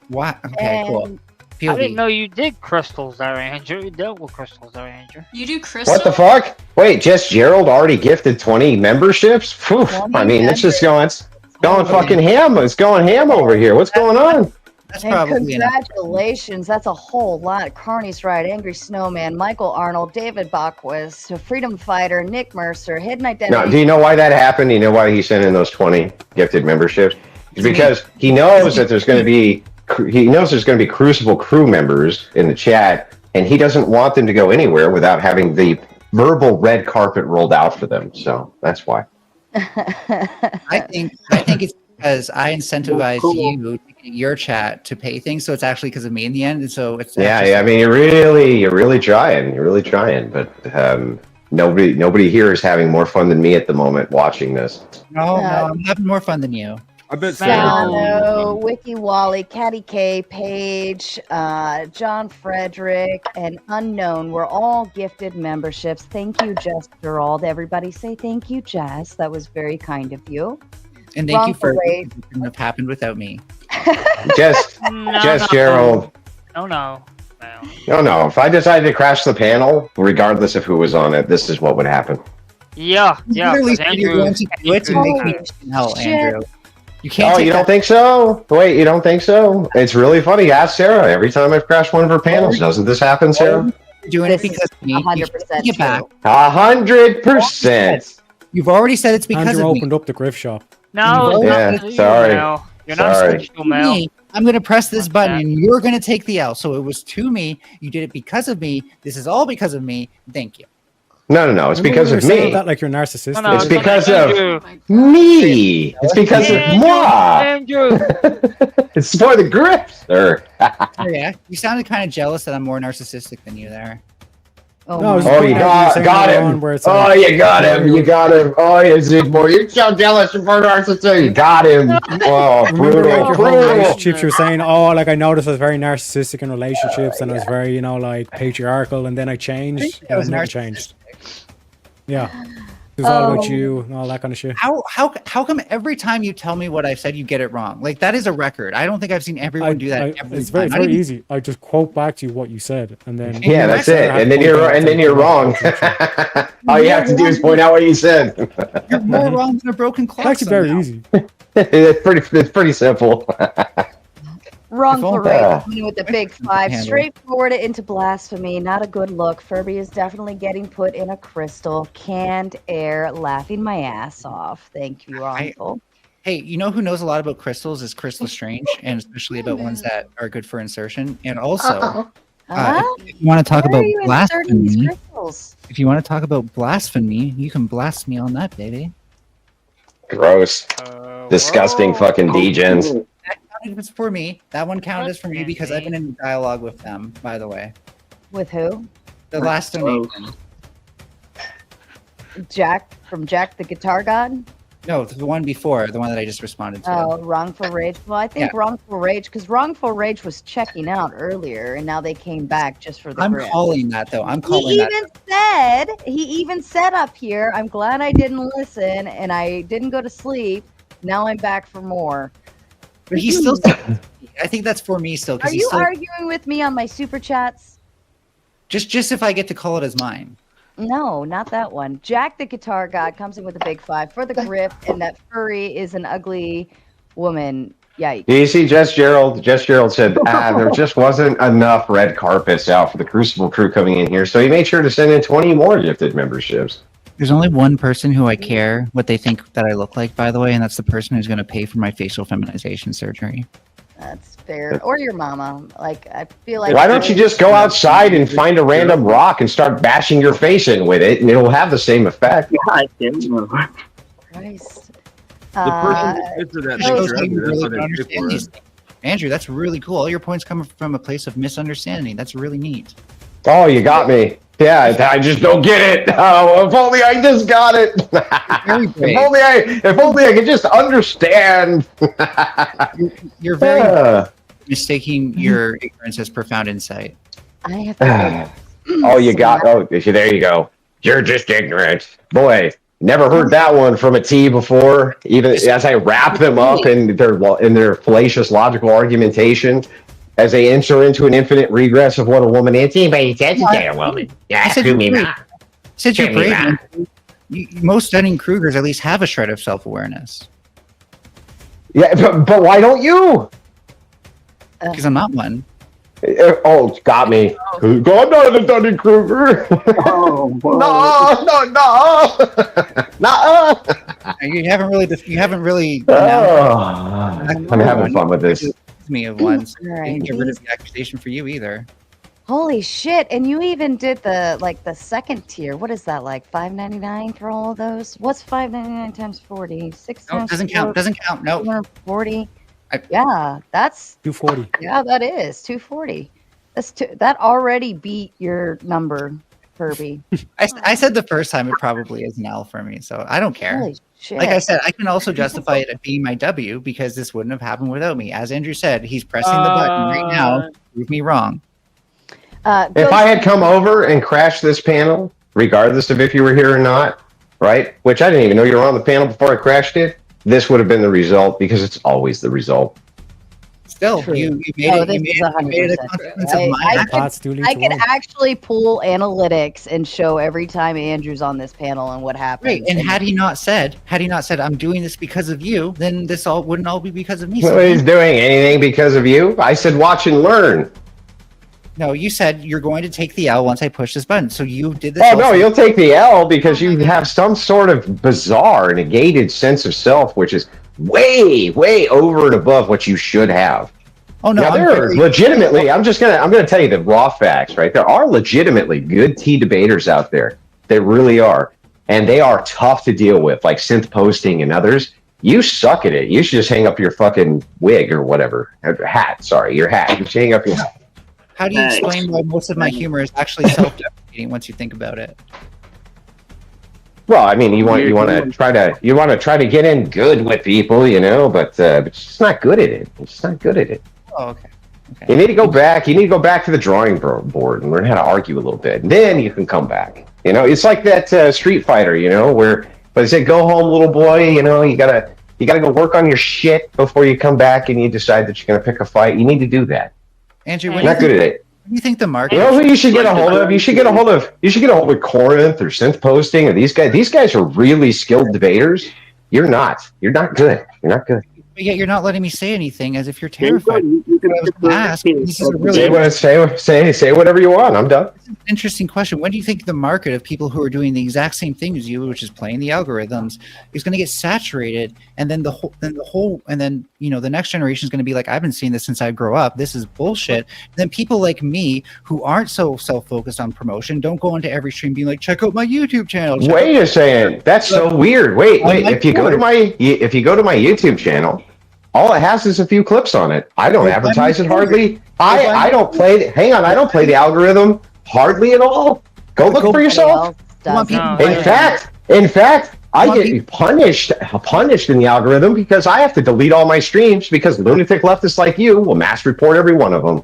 What? Okay, cool. And I didn't POV. know you did crystals there, Andrew. You dealt with crystals there, Andrew. You do crystal? What the fuck? Wait, Jess Gerald already gifted 20 memberships? Phew. 20 I mean, it's just going Oh, fucking ham. It's going ham over here. What's going on? That's And probably enough. congratulations, that's a whole lot. Carney's Ride, Angry Snowman, Michael Arnold, David Bachwis, Freedom Fighter, Nick Mercer, Hidden Identity. Now, do you know why that happened? Do you know why he sent in those 20 gifted memberships? It's because he knows that there's going to be Crucible crew members in the chat, and he doesn't want them to go anywhere without having the verbal red carpet rolled out for them. So that's why. I think it's because I incentivize you to get your chat to pay things, so it's actually because of me in the end. And so it's Yeah, I mean, you're really trying, but nobody here is having more fun than me at the moment watching this. No, I'm having more fun than you. I bet Salo, Wiki Wally, Caddy K, Paige, John Frederick, and Unknown were all gifted memberships. Thank you, Jess Gerald. Everybody say thank you, Jess. That was very kind of you. And thank you for Wrongful raid. it couldn't have happened without me. Just Gerald. No. No. If I decided to crash the panel, regardless of who was on it, this is what would happen. Yeah. Literally said you're going to do it to make me hell, Andrew. You can't. Oh, you don't think so? Wait, you don't think so? It's really funny. Ask Sarah. Every time I've crashed one of her panels, doesn't this happen, Sarah? You're doing it because of me. 100% Get back. 100%. You've already said it's because Andrew of me. opened up the Griff shop. No, Yeah, not sorry. Mel. You're not sexual, Mel. I'm going to press this button and you're going to take the L. So it was to me. You did it because of me. This is all because of me. Thank you. No. It's because of me. That like you're narcissistic. It's because of me. It's because of moi. Andrew. It's for the Grifter. Yeah, you sounded kind of jealous that I'm more narcissistic than you there. No, you got him. Oh, you got him. You got him. Oh, is it more? You're so jealous of more narcissistic. You got him. Oh, remember like your whole relationships, you're saying, oh, like I noticed I was very narcissistic in relationships and I was very, like patriarchal, and then I changed. I was never changed. Yeah. It was all about you and all that kind of shit. How come every time you tell me what I've said, you get it wrong? Like that is a record. I don't think I've seen everyone do that. It's very easy. I just quote back to you what you said, and then that's it. And then you're wrong. All you have to do is point out what you said. You're more wrong than a broken clock. It's actually very easy. It's pretty simple. Wrongful rage with the big 5. Straightforward into blasphemy. Not a good look. Furby is definitely getting put in a crystal. Canned air. Laughing my ass off. Thank you, Wrongful. Hey, you know who knows a lot about crystals is Crystal Strange, and especially about ones that are good for insertion. And also, if you want to talk about blasphemy, you can blast me on that, baby. Gross. Disgusting fucking degens. It was for me. That one counted as for me because I've been in dialogue with them, by the way. With who? The last donation. Jack the Guitar God? No, the one before, the one that I just responded to. Oh, Wrongful Rage. Well, I think Wrongful Rage, because Wrongful Rage was checking out earlier, and now they came back just for the grip. Calling that, though. He even said up here, I'm glad I didn't listen, and I didn't go to sleep. Now I'm back for more. But he's still. I think that's for me still. Are you arguing with me on my super chats? Just if I get to call it as mine. No, not that one. Jack the Guitar God comes in with a big 5 for the grip, and that furry is an ugly woman. Yikes. Do you see Jess Gerald? Jess Gerald said, there just wasn't enough red carpets out for the Crucible crew coming in here, so he made sure to send in 20 more gifted memberships. There's only one person who I care what they think that I look like, by the way, and that's the person who's going to pay for my facial feminization surgery. That's fair. Or your mama. Like, I feel like... Why don't you just go outside and find a random rock and start bashing your face in with it, and it'll have the same effect. Christ. Andrew, that's really cool. All your points come from a place of misunderstanding. That's really neat. Oh, you got me. Yeah, I just don't get it. Oh, if only I just got it. If only I could just understand. You're very mistaking your ignorance as profound insight. I have. Oh, you got. Oh, there you go. You're just ignorant, boy. Never heard that one from a T before. Even as I wrap them up in their fallacious logical argumentation. As they enter into an infinite regress of what a woman is. Anybody says they're a woman. Yeah, do me wrong. Since you're brave, most stunning Krugers at least have a shred of self-awareness. Yeah, but why don't you? Because I'm not one. Oh, got me. I'm not a stunning Kruger. No. You haven't really. I'm having fun with this. Me of one. So I didn't get rid of the accusation for you either. Holy shit! And you even did the second tier. What is that, like $5.99 for all of those? What's $5.99 times 40? 6 times doesn't count. No. 240. Yeah, that's 240. Yeah, that is 240. That already beat your number, Furby. I said the first time it probably is an L for me, so I don't care. Holy shit. Like I said, I can also justify it as being my W because this wouldn't have happened without me. As Andrew said, he's pressing the button right now to prove me wrong. If I had come over and crashed this panel, regardless of if you were here or not, right? Which I didn't even know you were on the panel before I crashed it. This would have been the result because it's always the result. Still, you made it. You made it a consequence of my action. I can actually pull analytics and show every time Andrew's on this panel and what happens. Right, and had he not said, I'm doing this because of you, then this wouldn't all be because of me. Nobody's doing anything because of you. I said watch and learn. No, you said you're going to take the L once I push this button. So you did this. Oh no, you'll take the L because you have some sort of bizarre, negated sense of self, which is way over and above what you should have. Oh no, now, there are legitimately. I'm gonna tell you the raw facts, right? There are legitimately good tea debaters out there. They really are, and they are tough to deal with, like synth posting and others. You suck at it. You should just hang up your fucking wig or whatever, hat. Sorry, your hat. You should hang up your hat. How do you explain why most of my humor is actually self-deprecating once you think about it? Well, I mean, you want to try to get in good with people, but you're just not good at it. You're just not good at it. Oh, okay. You need to go back. You need to go back to the drawing board and learn how to argue a little bit. And then you can come back. It's like that Street Fighter, where they say, "Go home, little boy." You gotta go work on your shit before you come back and you decide that you're gonna pick a fight. You need to do that. Andrew, you're not good at it. What do you think the market? You know who you should get a hold of? You should get a hold of Corinth or Synth Posting or these guys. These guys are really skilled debaters. You're not. You're not good. You're not good. But yet you're not letting me say anything as if you're terrified. Say whatever you want. I'm done. This is an interesting question. When do you think the market of people who are doing the exact same thing as you, which is playing the algorithms, is going to get saturated? And then the next generation is going to be like, I've been seeing this since I grew up. This is bullshit. And then people like me who aren't so self-focused on promotion don't go into every stream being like, check out my YouTube channel. Wait a second. That's so weird. Wait. If you go to my YouTube channel, all it has is a few clips on it. I don't advertise it hardly. I don't play. Hang on, I don't play the algorithm hardly at all. Go look for yourself. In fact, I get punished in the algorithm because I have to delete all my streams because lunatic leftists like you will mass report every one of them.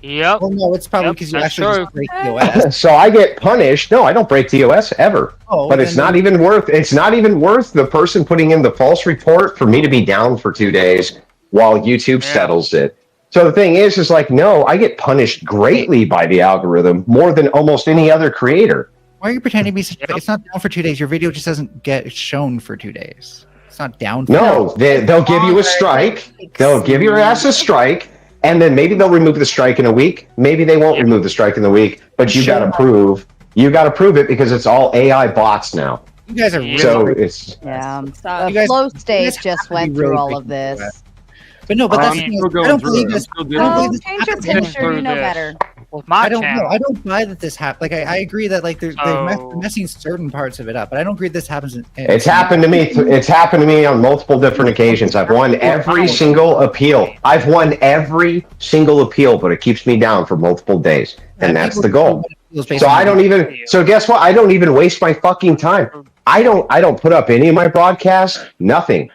Yep. Well, no, it's probably because you actually just break TOS. So I get punished. No, I don't break TOS ever. But it's not even worth. It's not even worth the person putting in the false report for me to be down for 2 days while YouTube settles it. So the thing is like, no, I get punished greatly by the algorithm more than almost any other creator. Why are you pretending to be? It's not down for 2 days. Your video just doesn't get shown for 2 days. It's not down. No, they'll give you a strike. They'll give your ass a strike. And then maybe they'll remove the strike in a week. Maybe they won't remove the strike in the week. But you got to prove it because it's all AI bots now. You guys are really Flow State just went through all of this. But no, but that's I don't believe this. Change your picture, you know better. I don't know. I don't buy that this happened. Like I agree that like they're messing certain parts of it up, but I don't agree this happens. It's happened to me. It's happened to me on multiple different occasions. I've won every single appeal. But it keeps me down for multiple days, and that's the goal. So I don't even. So guess what? I don't even waste my fucking time. I don't put up any of my broadcasts. Nothing.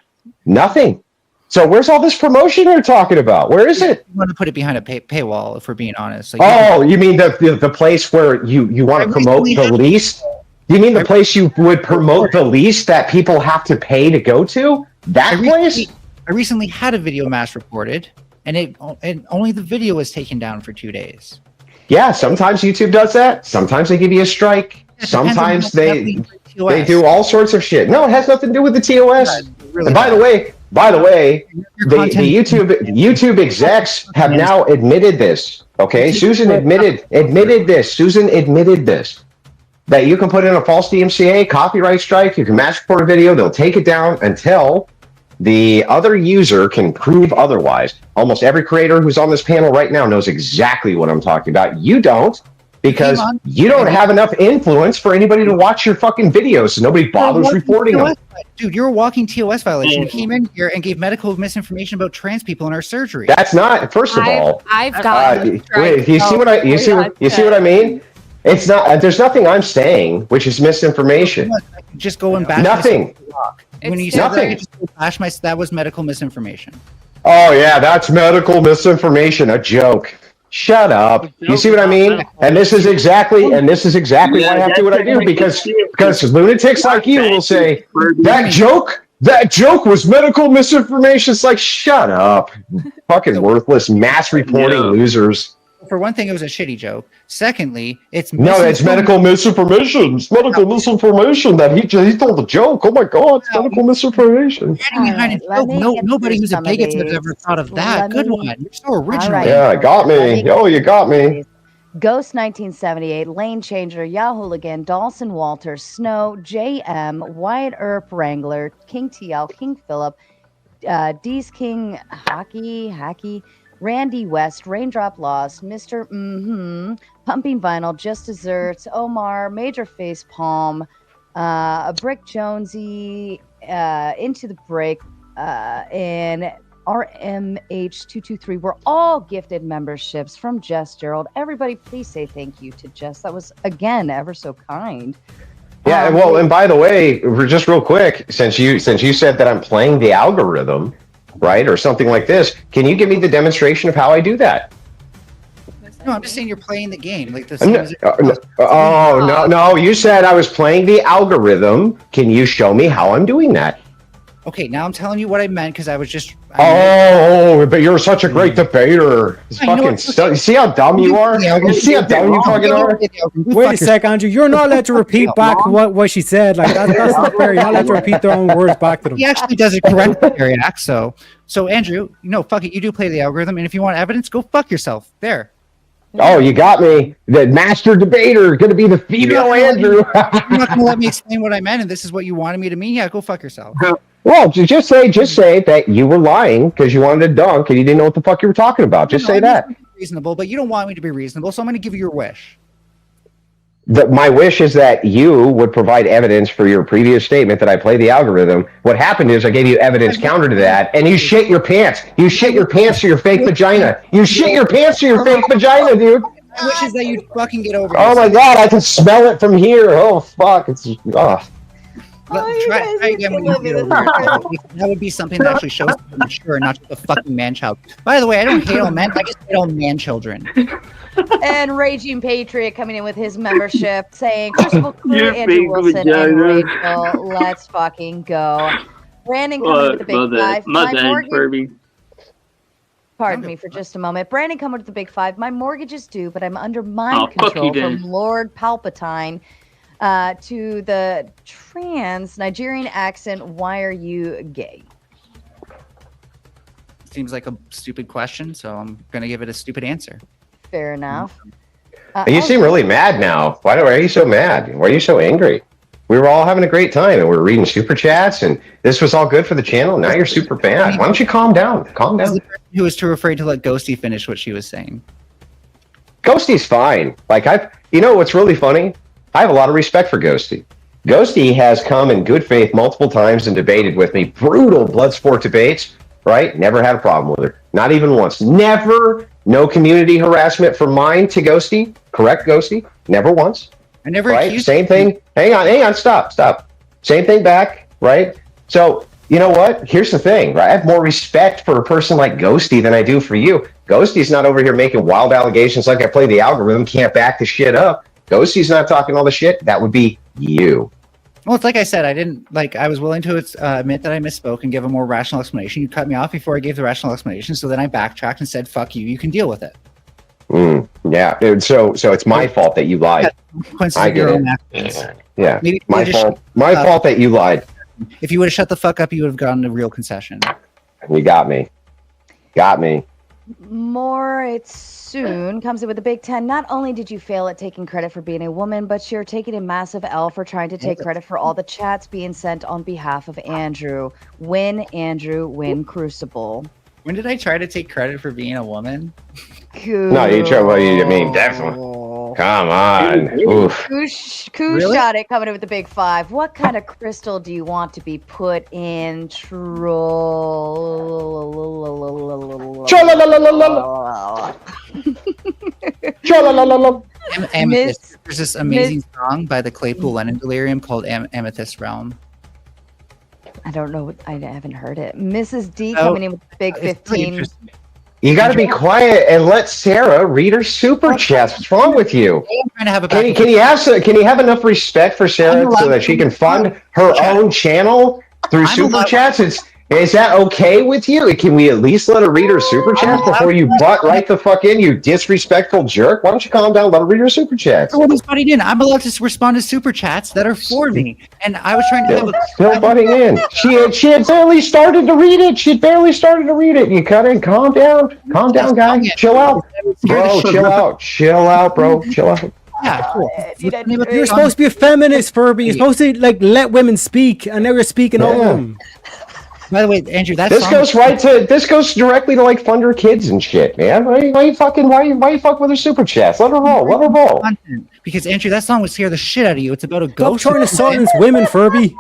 So where's all this promotion you're talking about? Where is it? You want to put it behind a paywall, if we're being honest. Like, you mean the place where you want to promote the least? You mean the place you would promote the least that people have to pay to go to? Place? I recently had a video mass reported, and only the video was taken down for 2 days. Yeah, sometimes YouTube does that. Sometimes they give you a strike. Sometimes they do all sorts of shit. No, it has nothing to do with the TOS. And by the way, the YouTube execs have now admitted this. Okay, Susan admitted this. That you can put in a false DMCA, copyright strike, you can mass report a video, they'll take it down until the other user can prove otherwise. Almost every creator who's on this panel right now knows exactly what I'm talking about. You don't, because you don't have enough influence for anybody to watch your fucking videos, so nobody bothers reporting them. Dude, you're a walking TOS violation. You came in here and gave medical misinformation about trans people in our surgery. That's not. First of all, I've got. Wait, you see what I mean? It's not. There's nothing I'm saying which is misinformation. Just going back. Nothing. When you said that, just bash that was medical misinformation. Oh yeah, that's medical misinformation. A joke. Shut up. You see what I mean? And this is exactly why I have to do what I do, because lunatics like you will say that joke That joke was medical misinformation. It's like, shut up. Fucking worthless mass reporting losers. For one thing, it was a shitty joke. Secondly, it's medical misinformation. It's medical misinformation that he told the joke. Oh my god, it's medical misinformation. Nobody who's a bigot has ever thought of that. Good one. You're so original. Right. Yeah, got me. Oh, you got me. Ghost 1978, Lane Changer, Yahooligan, Dawson Walters, Snow, JM, Wyatt Earp Wrangler, King TL, King Phillip, D's King Hacky, Randy West, Raindrop Lost, Mr. Pumping Vinyl, Just Desserts, Omar, Major Face Palm, Brick Jonesy, Into the Break, and RMH223 were all gifted memberships from Jess Gerald. Everybody, please say thank you to Jess. That was, again, ever so kind. Yeah, well, and by the way, just real quick, since you said that I'm playing the algorithm, right, or something like this, can you give me the demonstration of how I do that? No, I'm just saying you're playing the game. Like this. No, you said I was playing the algorithm. Can you show me how I'm doing that? Okay, now I'm telling you what I meant because I was just. But you're such a great debater. You see how dumb you are? You see how dumb you fucking are? Wait a sec, Andrew. You're not allowed to repeat back what she said. Like that's not fair. You're not allowed to repeat their own words back to them. He actually does it correctly, Eric. So Andrew, fuck it. You do play the algorithm, and if you want evidence, go fuck yourself. There. Oh, you got me. The master debater, going to be the female Andrew. You're not going to let me explain what I meant, and this is what you wanted me to mean? Yeah, go fuck yourself. Well, just say that you were lying because you wanted to dunk and you didn't know what the fuck you were talking about. Just say that. Reasonable, but you don't want me to be reasonable, so I'm going to give you your wish. My wish is that you would provide evidence for your previous statement that I play the algorithm. What happened is I gave you evidence counter to that, and you shit your pants. You shit your pants to your fake vagina. You shit your pants to your fake vagina, dude. My wish is that you fucking get over Oh my god, I can smell it from here. Oh fuck, it's Try again when you get over it. That would be something that actually shows that you're mature, not just a fucking man-child. By the way, I don't hate all men. I just hate all man-children. And Raging Patriot coming in with his membership saying, Crucible Crew, Andrew Wilson, and Rachel, let's fucking go. Brandon coming with the big five. Furby. Pardon me for just a moment. Brandon coming with the big five. My mortgage is due, but I'm under mind control from Lord Palpatine. To the trans Nigerian accent, why are you gay? Seems like a stupid question, so I'm going to give it a stupid answer. Fair enough. You seem really mad now. Why are you so mad? Why are you so angry? We were all having a great time, and we were reading super chats, and this was all good for the channel. Now you're super bad. Why don't you calm down? Calm down. Who was too afraid to let Ghosty finish what she was saying? Ghosty's fine. Like what's really funny? I have a lot of respect for Ghosty. Ghosty has come in good faith multiple times and debated with me. Brutal Bloodsport debates, right? Never had a problem with her. Not even once. Never. No community harassment from mine to Ghosty. Correct, Ghosty? Never once. I never accused Same thing. Hang on. Stop. Same thing back, right? So, you know what? Here's the thing, right? I have more respect for a person like Ghosty than I do for you. Ghosty's not over here making wild allegations like I play the algorithm, can't back the shit up. Ghosty's not talking all the shit. That would be you. Well, it's like I said, I was willing to admit that I misspoke and give a more rational explanation. You cut me off before I gave the rational explanation, so then I backtracked and said, fuck you, you can deal with it. Yeah, dude, so it's my fault that you lied. I get it. Yeah, my fault. My fault that you lied. If you would have shut the fuck up, you would have gotten a real concession. You got me. More It's Soon comes in with a big 10. Not only did you fail at taking credit for being a woman, but you're taking a massive L for trying to take credit for all the chats being sent on behalf of Andrew. Win, Andrew, win Crucible. When did I try to take credit for being a woman? Cool. No, you try. Well, you mean definitely. Come on. Really? Shot it coming in with the big 5. What kind of crystal do you want to be put in Amethyst. There's this amazing song by the Claypool Lennon Delirium called Amethyst Realm. I don't know. I haven't heard it. Mrs. D coming in with the big 15. You got to be quiet and let Sarah read her super chats. What's wrong with you? Can you have enough respect for Sarah so that she can fund her own channel through super chats? Is that okay with you? Can we at least let her read her super chats before you butt right the fuck in, you disrespectful jerk? Why don't you calm down? Let her read her super chats. Everyone's butting in. I'm allowed to respond to super chats that are for me, and I was trying to. Still butting in. She had barely started to read it. She had barely started to read it. You cut in. Calm down. Calm down, guy. Chill out, bro. Chill out. Chill out, bro. Chill out. Yeah, cool. You're supposed to be a feminist, Furby. You're supposed to like let women speak, and now you're speaking over them. By the way, Andrew, this goes directly to like fund her kids and shit, man. Why you fuck with her super chats? Let her roll. Let her roll. Because Andrew, that song would scare the shit out of you. It's about a ghost. Stop trying to silence women, Furby.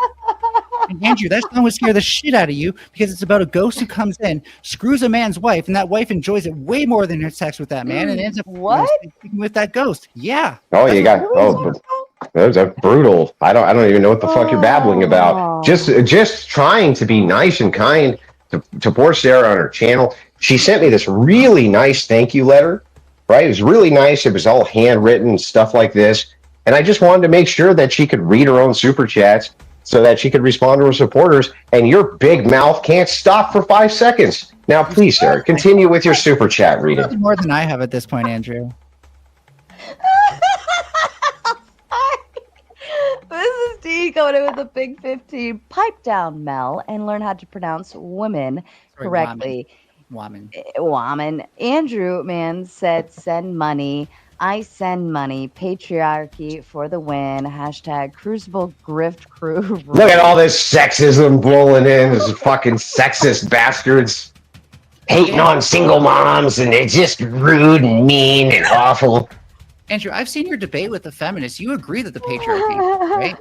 And Andrew, that song would scare the shit out of you because it's about a ghost who comes in, screws a man's wife, and that wife enjoys it way more than her sex with that man, and ends up with that ghost. Yeah. Oh, you got those are brutal. I don't even know what the fuck you're babbling about. Just trying to be nice and kind to poor Sarah on her channel. She sent me this really nice thank you letter. Right? It was really nice. It was all handwritten, stuff like this. And I just wanted to make sure that she could read her own super chats so that she could respond to her supporters. And your big mouth can't stop for 5 seconds. Now, please, Sarah, continue with your super chat reading. More than I have at this point, Andrew. This is D going in with a big 15. Pipe down, Mel, and learn how to pronounce women correctly. Woman. Andrew, man, said send money. I send money. Patriarchy for the win. Hashtag Crucible Grift Crew. Look at all this sexism rolling in. This fucking sexist bastards hating on single moms, and they're just rude and mean and awful. Andrew, I've seen your debate with the feminists. You agree that the patriarchy, right?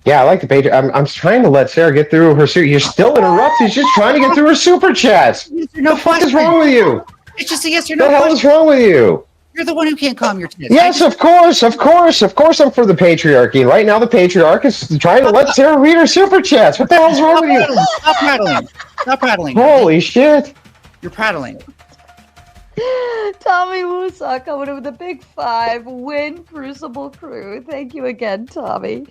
Yeah, I like the patriarchy. I'm trying to let Sarah get through her super. You're still interrupting. She's just trying to get through her super chats. No, what the fuck is wrong with you? It's just a yes or no. What the hell is wrong with you? You're the one who can't calm your tits. Yes, of course. I'm for the patriarchy. Right now, the patriarch is trying to let Sarah read her super chats. What the hell's wrong with you? Stop prattling. Stop prattling. Holy shit. You're prattling. Tommy Wusa coming in with a big 5. Win Crucible Crew. Thank you again, Tommy.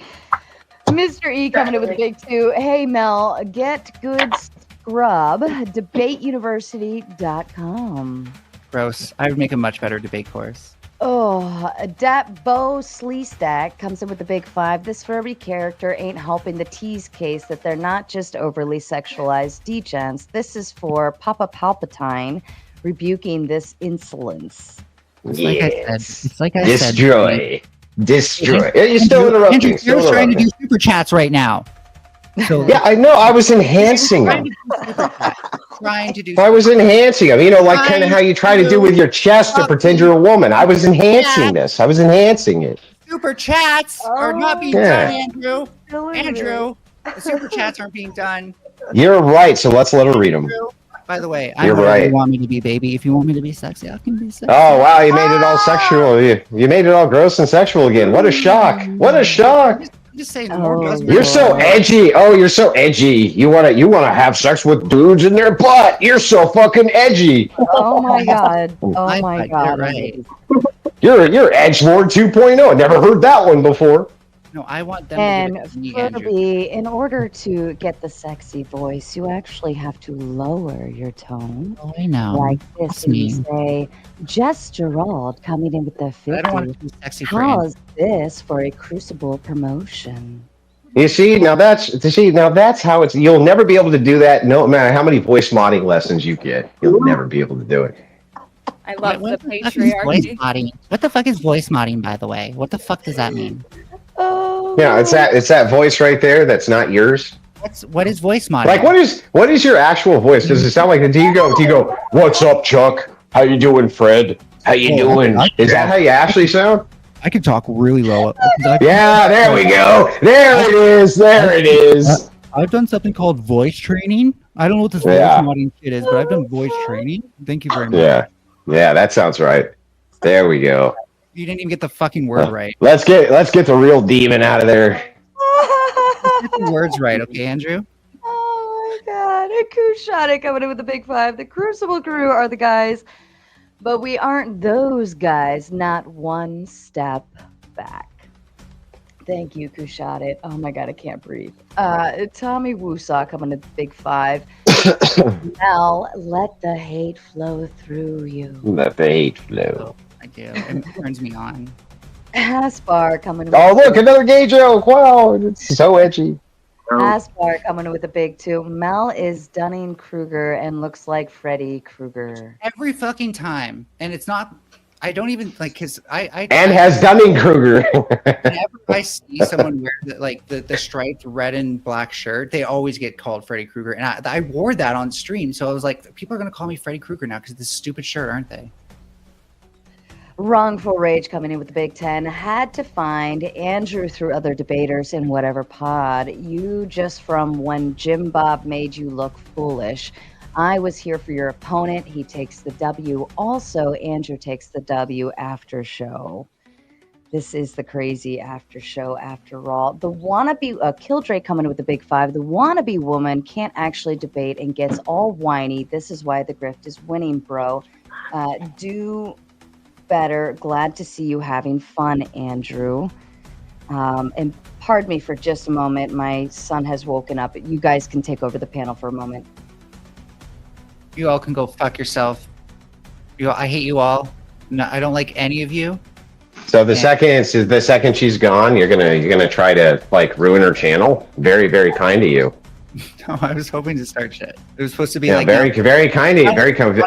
Mr. E coming in with a big 2. Hey, Mel, get good scrub. DebateUniversity.com. Gross. I would make a much better debate course. Oh, Dat Bo Sleestack comes in with the big 5. This Furby character ain't helping the tease case that they're not just overly sexualized degens. This is for Papa Palpatine rebuking this insolence. It's like I said. Destroy. You're still interrupting. You're trying to do super chats right now. So yeah, I know. I was enhancing them. I was enhancing them. You know, like kind of how you try to do with your chest to pretend you're a woman. I was enhancing this. I was enhancing it. Super chats are not being done, Andrew. Andrew, the super chats aren't being done. You're right. So let's let her read them. By the way, you're right. You want me to be, baby. If you want me to be sexy, I can be sexy. Oh wow, you made it all sexual. You made it all gross and sexual again. What a shock! What a shock! Just saying, you're so edgy. Oh, you're so edgy. You wanna have sex with dudes in their butt. You're so fucking edgy. Oh my god. Oh my god. Right. You're Edgelord 2.0. I never heard that one before. No, I want them and Furby, in order to get the sexy voice, you actually have to lower your tone. Oh, I know. Like this, and you say, Jess Gerald coming in with the 50. I don't want to be sexy. How's this for a Crucible promotion? You see, now that's how it's. You'll never be able to do that. No matter how many voice modding lessons you get, you'll never be able to do it. I love the patriarchy. What the fuck is voice modding, by the way? What the fuck does that mean? Oh. Yeah, it's that voice right there that's not yours. What is voice modding? Like what is your actual voice? Does it sound like do you go, "What's up, Chuck? How you doing, Fred? How you doing?" Is that how you actually sound? I can talk really low. Yeah, there we go. There it is. There it is. I've done something called voice training. I don't know what this voice modding shit is, but I've done voice training. Thank you very much. Yeah, that sounds right. There we go. You didn't even get the fucking word right. Let's get the real demon out of there. Let's get the words right, okay, Andrew? Oh my god. A Kushana coming in with the big 5. The Crucible Crew are the guys, but we aren't those guys, not one step back. Thank you, Kushot it. Oh my god, I can't breathe. Tommy Woosaw coming to the big 5. Mel, let the hate flow through you. Let the hate flow. I do. It turns me on. Aspar coming with Oh, look, another gay joke. Wow, it's so edgy. Aspar coming with a big 2. Mel is Dunning-Kruger and looks like Freddy Krueger. Every fucking time. And it's not... I don't even like because and has Dunning-Kruger. Whenever I see someone wear the striped red and black shirt, they always get called Freddy Krueger, and I wore that on stream, so I was like, people are gonna call me Freddy Krueger now because of this stupid shirt, aren't they? Wrongful Rage coming in with the Big 10. Had to find Andrew through other debaters in whatever pod. You just from when Jim Bob made you look foolish. I was here for your opponent. He takes the W. Also, Andrew takes the W after show. This is the crazy after show after all. The wannabe, Killdrake coming in with the big 5. The wannabe woman can't actually debate and gets all whiny. This is why the grift is winning, bro. Do better. Glad to see you having fun, Andrew. And pardon me for just a moment. My son has woken up. You guys can take over the panel for a moment. You all can go fuck yourself. I hate you all. No, I don't like any of you. So the second she's gone, you're gonna try to like ruin her channel. Very, very kind of you. No, I was hoping to start shit. It was supposed to be very kind of you. Very kind.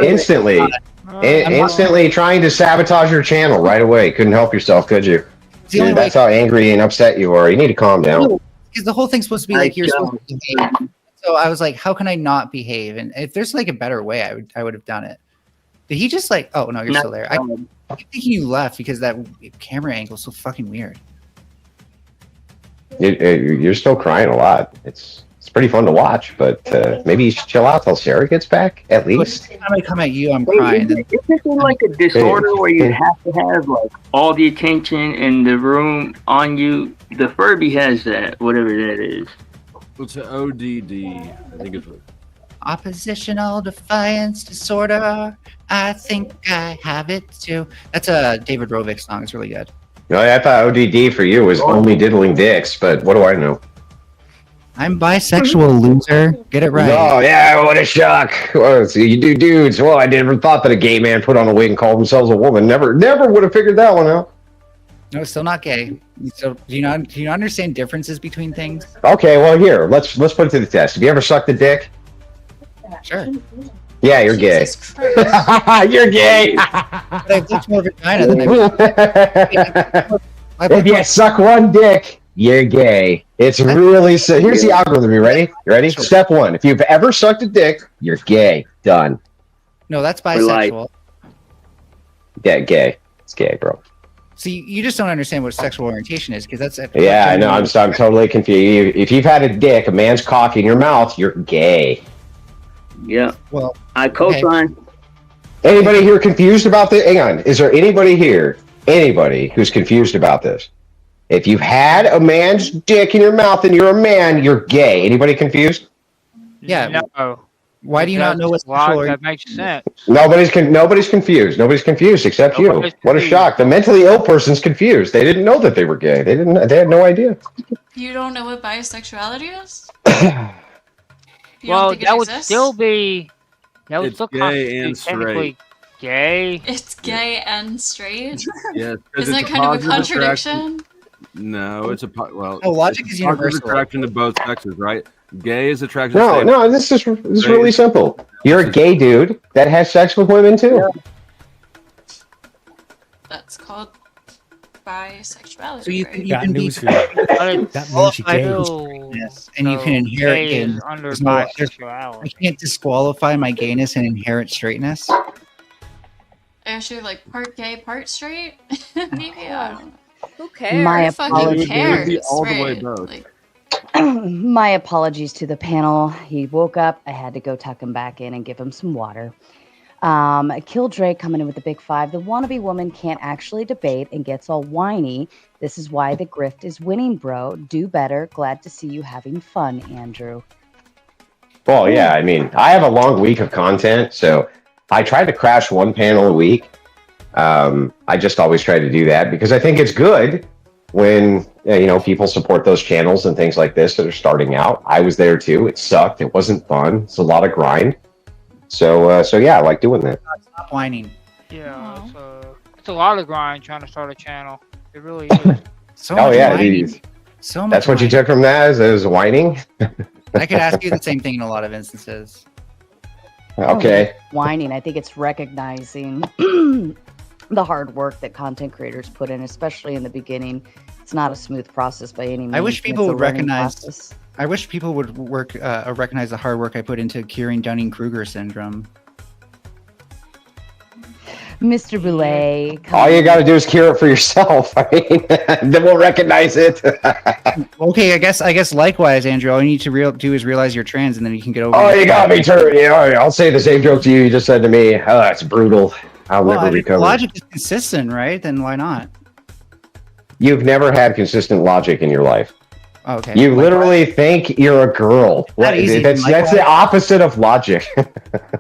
Instantly trying to sabotage your channel right away. Couldn't help yourself, could you? Dude, that's how angry and upset you are. You need to calm down. Because the whole thing's supposed to be like you're supposed to behave. So I was like, how can I not behave? And if there's like a better way, I would have done it. Did he just like, oh no, you're still there. I'm thinking you left because that camera angle is so fucking weird. You're still crying a lot. It's pretty fun to watch, but maybe you should chill out till Sarah gets back, at least. Every time I come at you, I'm crying. Is this like a disorder where you have to have like all the attention in the room on you? The Furby has that, whatever that is. It's an ODD. I think it's oppositional defiance disorder. I think I have it too. That's a David Rovik song. It's really good. No, I thought ODD for you was only diddling dicks, but what do I know? I'm bisexual, loser. Get it right. Oh yeah, what a shock! Well, so you do dudes. Well, I never thought that a gay man put on a wig and called themselves a woman. Never would have figured that one out. No, still not gay. So do you understand differences between things? Okay, well here, let's put it to the test. Have you ever sucked a dick? Sure. Yeah, you're gay. You're gay. But I've looked more vagina than If you suck one dick, you're gay. It's really so. Here's the algorithm. You ready? You ready? Sure. Step 1. If you've ever sucked a dick, you're gay. Done. No, that's bisexual. Yeah, gay. It's gay, bro. See, you just don't understand what sexual orientation is, because that's... Yeah, I know. I'm totally confused. If you've had a dick, a man's cock in your mouth, you're gay. Yeah. Well, I co-sign. Okay. Anybody here confused about this? Hang on. Is there anybody here, who's confused about this? If you've had a man's dick in your mouth and you're a man, you're gay. Anybody confused? Yeah. No. Why do you not know what sexual orientation? That makes sense. Nobody's confused. Nobody's confused except you. What a shock. The mentally ill person's confused. They didn't know that they were gay. They had no idea. You don't know what bisexuality is? Well, that would still be... That would still gay and straight. Gay. It's gay and straight? Yes. Isn't that kind of a contradiction? No, it's a... Well, no, logic is universal. Attraction to both sexes, right? Gay is attraction to... No, this is really simple. You're a gay dude that has sex with women, too. Yeah. That's called bisexuality. So you right? can be... That means you're gay. Yes, and you can inherit gayness. Under I can't disqualify my gayness and inherit straightness. Actually, like part gay, part straight. Maybe I don't know. Who cares? My apologies. All the way both. Like, my apologies to the panel. He woke up. I had to go tuck him back in and give him some water. Killdrake coming in with the big 5. The wannabe woman can't actually debate and gets all whiny. This is why the grift is winning, bro. Do better. Glad to see you having fun, Andrew. Well, yeah, I mean, I have a long week of content, so I try to crash one panel a week. I just always try to do that because I think it's good when people support those channels and things like this that are starting out. I was there too. It sucked. It wasn't fun. It's a lot of grind. So yeah, I like doing that. Stop whining. Yeah, it's a lot of grind trying to start a channel. It really is. So much whining. So much. That's what you took from that as whining. I could ask you the same thing in a lot of instances. Okay. Whining. I think it's recognizing the hard work that content creators put in, especially in the beginning. It's not a smooth process by any means. I wish people would recognize. Process. I wish people would recognize the hard work I put into curing Dunning-Kruger syndrome. Mr. Boulay. All you got to do is cure it for yourself. I mean, then we'll recognize it. Okay, I guess likewise, Andrew. All you need to do is realize you're trans, and then you can get over. Oh, you got me turned. Yeah, I'll say the same joke to you just said to me. Oh, that's brutal. I'll never recover. Logic is consistent, right? Then why not? You've never had consistent logic in your life. Oh, okay. You literally think you're a girl. That's the opposite of logic.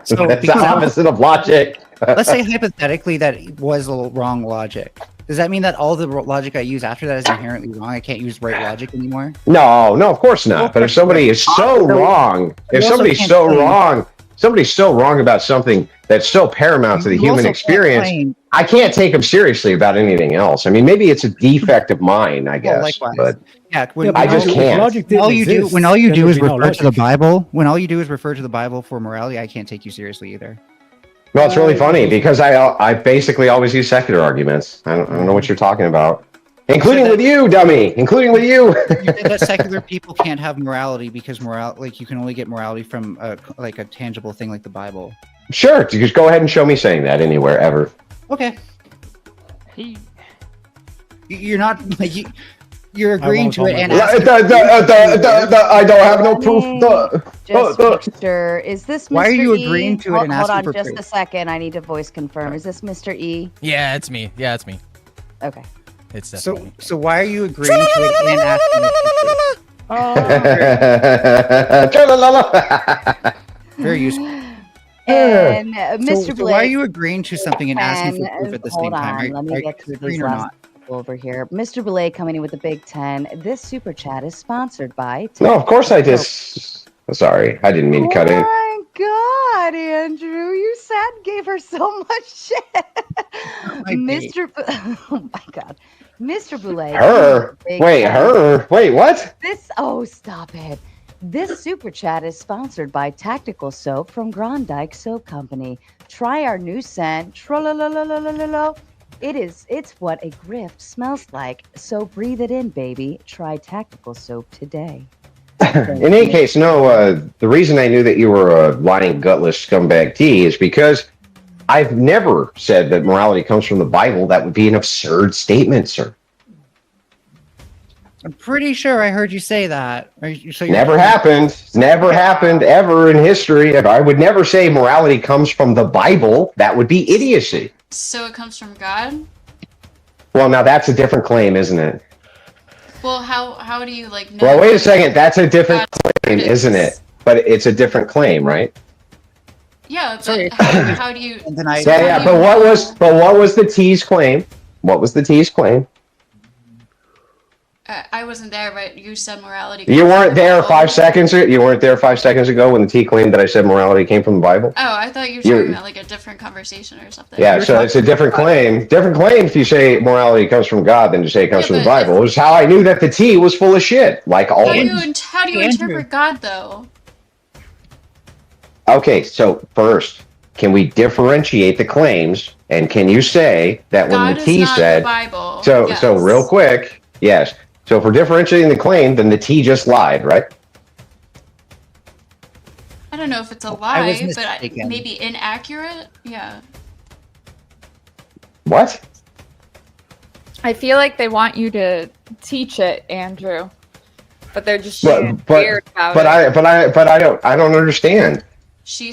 So that's the opposite of logic. Let's say hypothetically that it was a wrong logic. Does that mean that all the logic I use after that is inherently wrong? I can't use right logic anymore? No, of course not. But if somebody is so wrong, somebody's so wrong about something that's so paramount to the human experience, I can't take them seriously about anything else. I mean, maybe it's a defect of mine, I guess. But yeah, I just can't. When all you do is refer to the Bible, when all you do is refer to the Bible for morality, I can't take you seriously either. No, it's really funny because I basically always use secular arguments. I don't know what you're talking about. Including with you, dummy. Including with you. You said that secular people can't have morality because you can only get morality from a tangible thing like the Bible. Sure, just go ahead and show me saying that anywhere ever. Okay. You're not you're agreeing to it, and I don't have no proof. Just make sure. Is this Mr. Why are you E? agreeing to it and asking for Hold on, just proof? a second. I need to voice confirm. Is this Mr. E? Yeah, it's me. Okay. It's definitely so why are you agreeing to it and asking for proof? Very useful. And Mr. So Blake, why are you agreeing to something and asking for proof at the same time? Hold on, let me get to these last people over here. Mr. Belay coming in with the Big 10. This super chat is sponsored by. No, of course I just. Sorry, I didn't mean to cut in. Oh my God, Andrew, you gave her so much shit. Oh my God. Mr. Boulay. Her? Wait, what? Stop it. This super chat is sponsored by Tactical Soap from Grondike Soap Company. Try our new scent. It's what a grift smells like. So breathe it in, baby. Try Tactical Soap today. In any case, no, the reason I knew that you were a lying, gutless scumbag T is because I've never said that morality comes from the Bible. That would be an absurd statement, sir. I'm pretty sure I heard you say that. Never happened. Never happened ever in history. I would never say morality comes from the Bible. That would be idiocy. So it comes from God? Well, now that's a different claim, isn't it? Well, how do you know? Well, wait a second. That's a different claim, isn't it? But it's a different claim, right? Yeah, but how do you? Yeah. But what was the T's claim? What was the T's claim? I wasn't there, but you said morality. You weren't there 5 seconds. You weren't there 5 seconds ago when the T claimed that I said morality came from the Bible. Oh, I thought you were talking about a different conversation or something. Yeah, so it's a different claim. Different claim if you say morality comes from God than to say it comes from the Bible. It was how I knew that the T was full of shit, like always. How do you interpret God, though? Okay, so first, can we differentiate the claims? And can you say that when the T said, the Bible. So real quick, yes. So if we're differentiating the claim, then the T just lied, right? I don't know if it's a lie, but maybe inaccurate. Yeah. What? I feel like they want you to teach it, Andrew, but they're just weird about it. But I don't understand.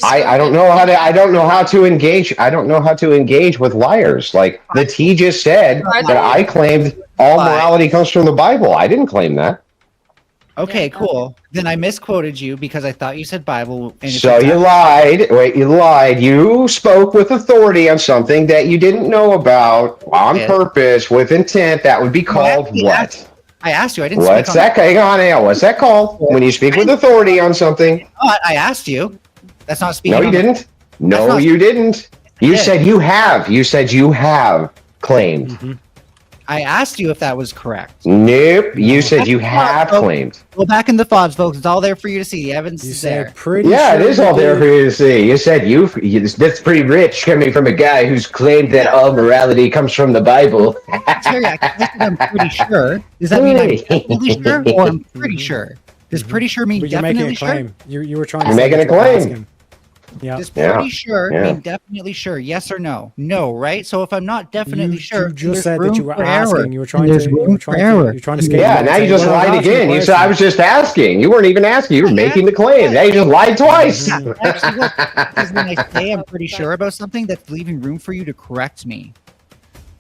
I don't know how to engage with liars. Like the T just said that I claimed all morality comes from the Bible. I didn't claim that. Okay, cool. Then I misquoted you because I thought you said Bible. So you lied. Wait, you lied. You spoke with authority on something that you didn't know about on purpose with intent. That would be called what? I asked you. I didn't. What's that? Hang on, now. What's that called? When you speak with authority on something. I asked you. That's not speaking. No, you didn't. No, you didn't. You said you have. You said you have claimed. Mm-hmm. I asked you if that was correct. Nope. You said you have claimed. Go back in the FODs, folks. It's all there for you to see. The evidence is there. Yeah, it is all there for you to see. You said that's pretty rich coming from a guy who's claimed that all morality comes from the Bible. Terry, I'm pretty sure. Does that mean I'm definitely sure or I'm pretty sure? Does pretty sure mean definitely sure? You were trying to You're making a claim. Yeah. Does pretty sure mean definitely sure? Yes or no? No, right? So if I'm not definitely sure, you just said that you were asking. You were trying to. You're trying to skate. Yeah. Now you just lied again. You said I was just asking. You weren't even asking. You were making the claim. Now you just lied twice. Actually, because when I say I'm pretty sure about something, that's leaving room for you to correct me.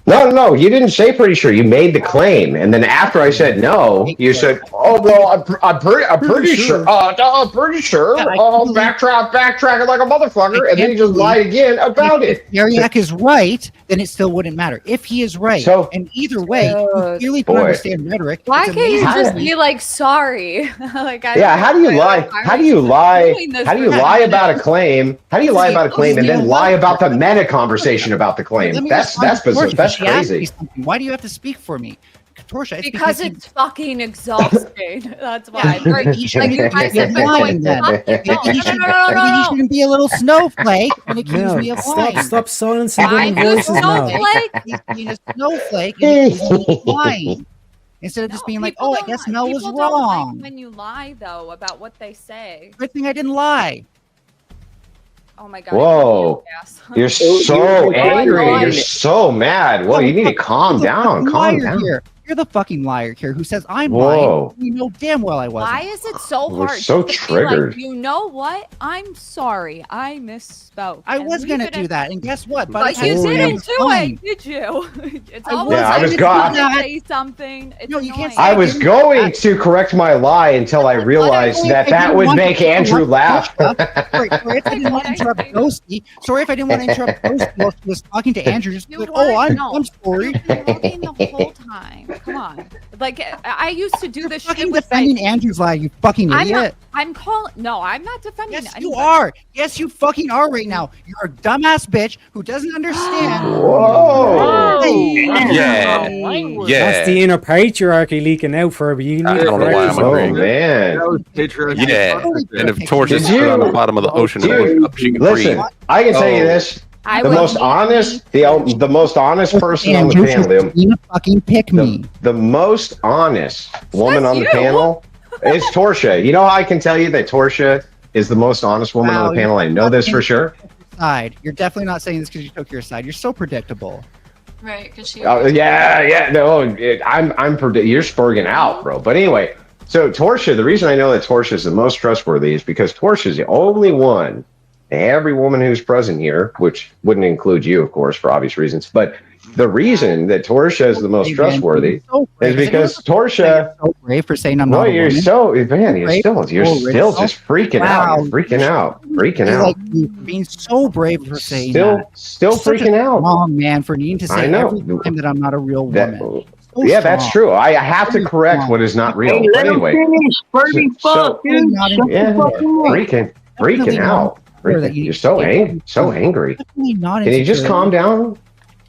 No, you didn't say pretty sure. You made the claim, and then after I said no, you said, "Oh well, I'm pretty sure. I'm pretty sure. Backtracking like a motherfucker," and then you just lied again about it. If Ariak is right, then it still wouldn't matter. If he is right, and either way, you clearly can understand rhetoric. Why can't you just be like sorry? Like how do you lie? How do you lie? How do you lie about a claim? How do you lie about a claim and then lie about the meta conversation about the claim? That's bizarre. That's crazy. Why do you have to speak for me? Torsia, because it's fucking exhausting. That's why. No. Maybe he shouldn't be a little snowflake and accuse me of lying. Stop silencing women voices now. He's being a snowflake and accusing me of lying. Instead of just being like, oh, I guess Mel was wrong. Like when you lie, though, about what they say. Good thing I didn't lie. Oh my god. Whoa. You're so angry. You're so mad. Whoa, you need to calm down. Calm down. You're the fucking liar here who says I'm lying. You know damn well I wasn't. Why is it so hard? So triggered. Like, you know what? I'm sorry. I misspoke. I was going to do that. And guess what? But you didn't do it, did you? It's always I was going to say something. It's no, you can't say I was going to correct my lie until I realized that would make Andrew laugh. Sorry if I didn't want to interrupt Ghosty. Sorry if I didn't want to interrupt Ghosty while she was talking to Andrew. Just like, oh, I'm sorry. The whole time. Come on. Like, I used to do this shit with defending Andrew's lie, you fucking idiot. I'm calling. No, I'm not defending. Yes, you are. Yes, you fucking are right now. You're a dumbass bitch who doesn't understand. Whoa. Yeah. That's the inner patriarchy leaking out, Furby. You need to correct yourself. Oh, man. Yeah. And if Torches sit on the bottom of the ocean, she can breathe. Listen, I can tell you this. The most honest person on the panel. Fucking pick me. The most honest woman on the panel is Torsia. You know how I can tell you that Torsia is the most honest woman on the panel? I know this for sure. You're definitely not saying this because you took your side. You're so predictable. Right, because she. No. I'm you're spurging out, bro. But anyway, so Torsia. The reason I know that Torsia is the most trustworthy is because Torsia is the only one. Every woman who's present here, which wouldn't include you, of course, for obvious reasons, but the reason that Torsia is the most trustworthy is because Torsia. So brave for saying I'm not. Well, you're so man. You're still just freaking out. You're freaking out. Like being so brave for saying still freaking out. Wrong man for needing to say every time that I'm not a real woman. Yeah, that's true. I have to correct what is not real. But anyway, freaking out. You're so angry. Can you just calm down?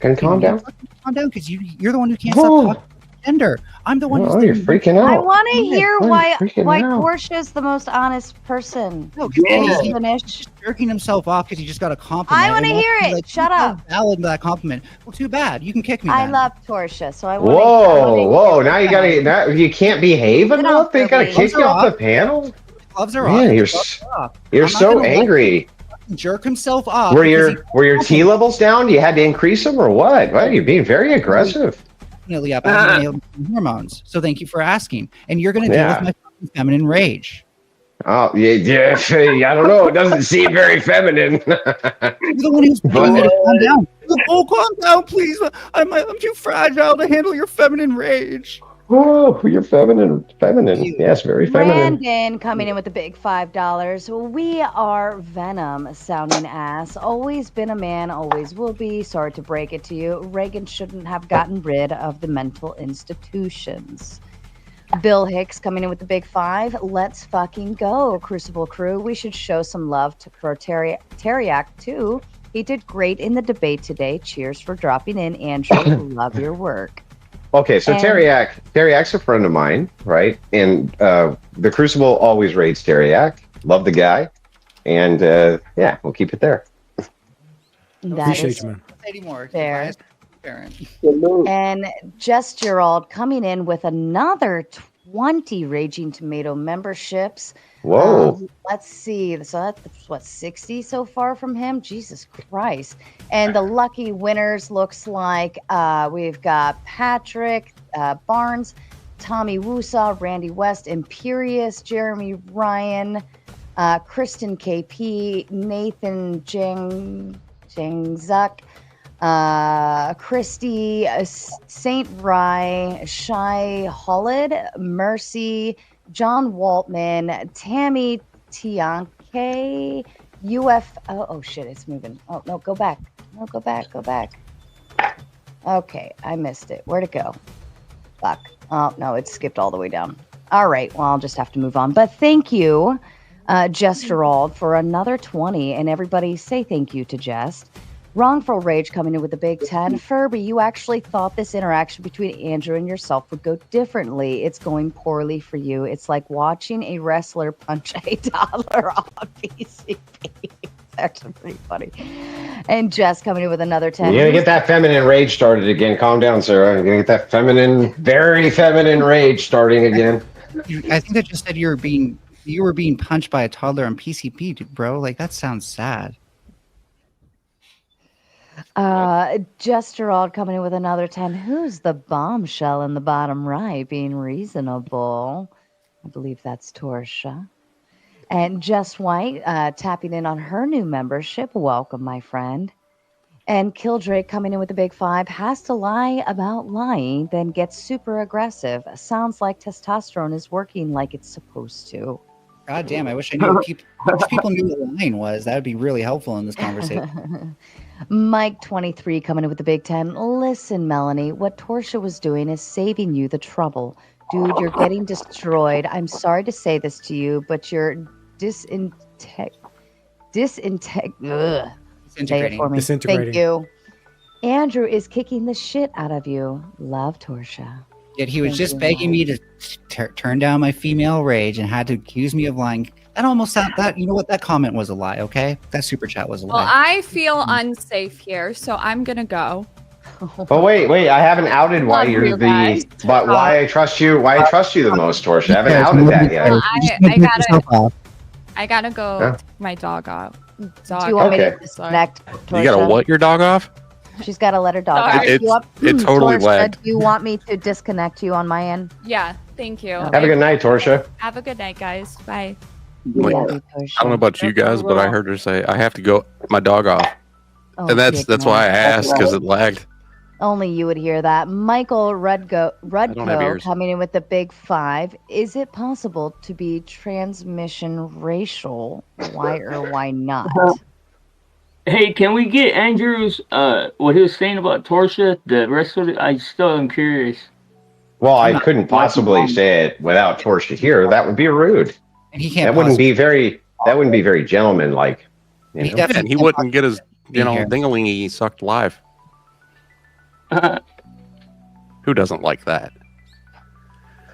Can you calm down? Calm down, because you're the one who can't stop talking gender. I'm the one who's you're freaking out. I want to hear why Portia is the most honest person. No, he's just jerking himself off because he just got a compliment. I want to hear it. Shut up. Valid that compliment. Well, too bad. You can kick me. I love Portia, so I want. Whoa! Now you gotta. Now you can't behave enough. They gotta kick you off the panel. Gloves are off. You're so angry. Jerk himself off. Were your T levels down? You had to increase them, or what? Why are you being very aggressive? Definitely up. I have hormones. So thank you for asking. And you're going to deal with my feminine rage. Oh yeah. I don't know. It doesn't seem very feminine. You're the one who's telling me to calm down. Oh, calm down, please. I'm too fragile to handle your feminine rage. Oh, you're feminine. Yes, very feminine. Brandon coming in with the big $5. We are Venom sounding ass. Always been a man, always will be. Sorry to break it to you. Reagan shouldn't have gotten rid of the mental institutions. Bill Hicks coming in with the big 5. Let's fucking go, Crucible crew. We should show some love for Teriak too. He did great in the debate today. Cheers for dropping in, Andrew. Love your work. Okay, so Teriak's a friend of mine, right? And the Crucible always rates Teriak. Love the guy. And yeah, we'll keep it there. Appreciate you, man. Anymore. There. And Jess Gerald coming in with another 20 Raging Tomato memberships. Whoa. Let's see. So that's what, 60 so far from him? Jesus Christ. And the lucky winners looks like we've got Patrick Barnes, Tommy Wusa, Randy West, Imperious, Jeremy Ryan, Kristen KP, Nathan Jangzuk, Christy, Saint Rye, Shai Hollid, Mercy, John Waltman, Tammy Tianke, oh shit, it's moving. Oh no, go back. No, go back. Okay, I missed it. Where'd it go? Fuck. Oh no, it skipped all the way down. All right, well, I'll just have to move on. But thank you, Jess Gerald, for another 20, and everybody say thank you to Jess. Wrongful Rage coming in with the big 10. Furby, you actually thought this interaction between Andrew and yourself would go differently. It's going poorly for you. It's like watching a wrestler punch a toddler on PCP. It's actually pretty funny. And Jess coming in with another 10. You're gonna get that feminine rage started again. Calm down, Sarah. You're gonna get that feminine, very feminine rage starting again. I think that just said you were being punched by a toddler on PCP, dude, bro. Like, that sounds sad. Jess Gerald coming in with another 10. Who's the bombshell in the bottom right being reasonable? I believe that's Torsha. And Jess White tapping in on her new membership. Welcome, my friend. And Killdrake coming in with the big 5. Has to lie about lying, then gets super aggressive. Sounds like testosterone is working like it's supposed to. God damn, I wish I knew people knew what the line was. That would be really helpful in this conversation. Mike 23 coming in with the big 10. Listen, Melanie, what Torsha was doing is saving you the trouble. Dude, you're getting destroyed. I'm sorry to say this to you, but you're disintegrating. Say it for me. Thank you. Andrew is kicking the shit out of you. Love, Torsha. Yet he was just begging me to turn down my female rage and had to accuse me of lying. That almost sounded that. You know what? That comment was a lie. Okay, that super chat was a lie. Well, I feel unsafe here, so I'm gonna go. But wait, I haven't outed why you're the, but why I trust you, why I trust you the most, Torsha. I haven't outed that yet. Well, I gotta go take my dog off. Do you want me to disconnect, Torsha? You gotta what your dog off? She's got to let her dog out. It totally Torsha, lagged. do you want me to disconnect you on my end? Yeah, thank you. Have a good night, Torsha. Have a good night, guys. Bye. Like, I don't know about you guys, but I heard her say I have to go my dog off, and that's why I asked because it lagged. Only you would hear that. Michael Rudko coming in with the big 5. Is it possible to be transmission racial? Why or why not? Hey, can we get Andrew's what he was saying about Torsha? The rest of it, I still am curious. Well, I couldn't possibly say it without Torsha here. That would be rude. And he can't. That wouldn't be very gentlemanlike. You know? And he wouldn't get his dingalingy sucked live. Who doesn't like that?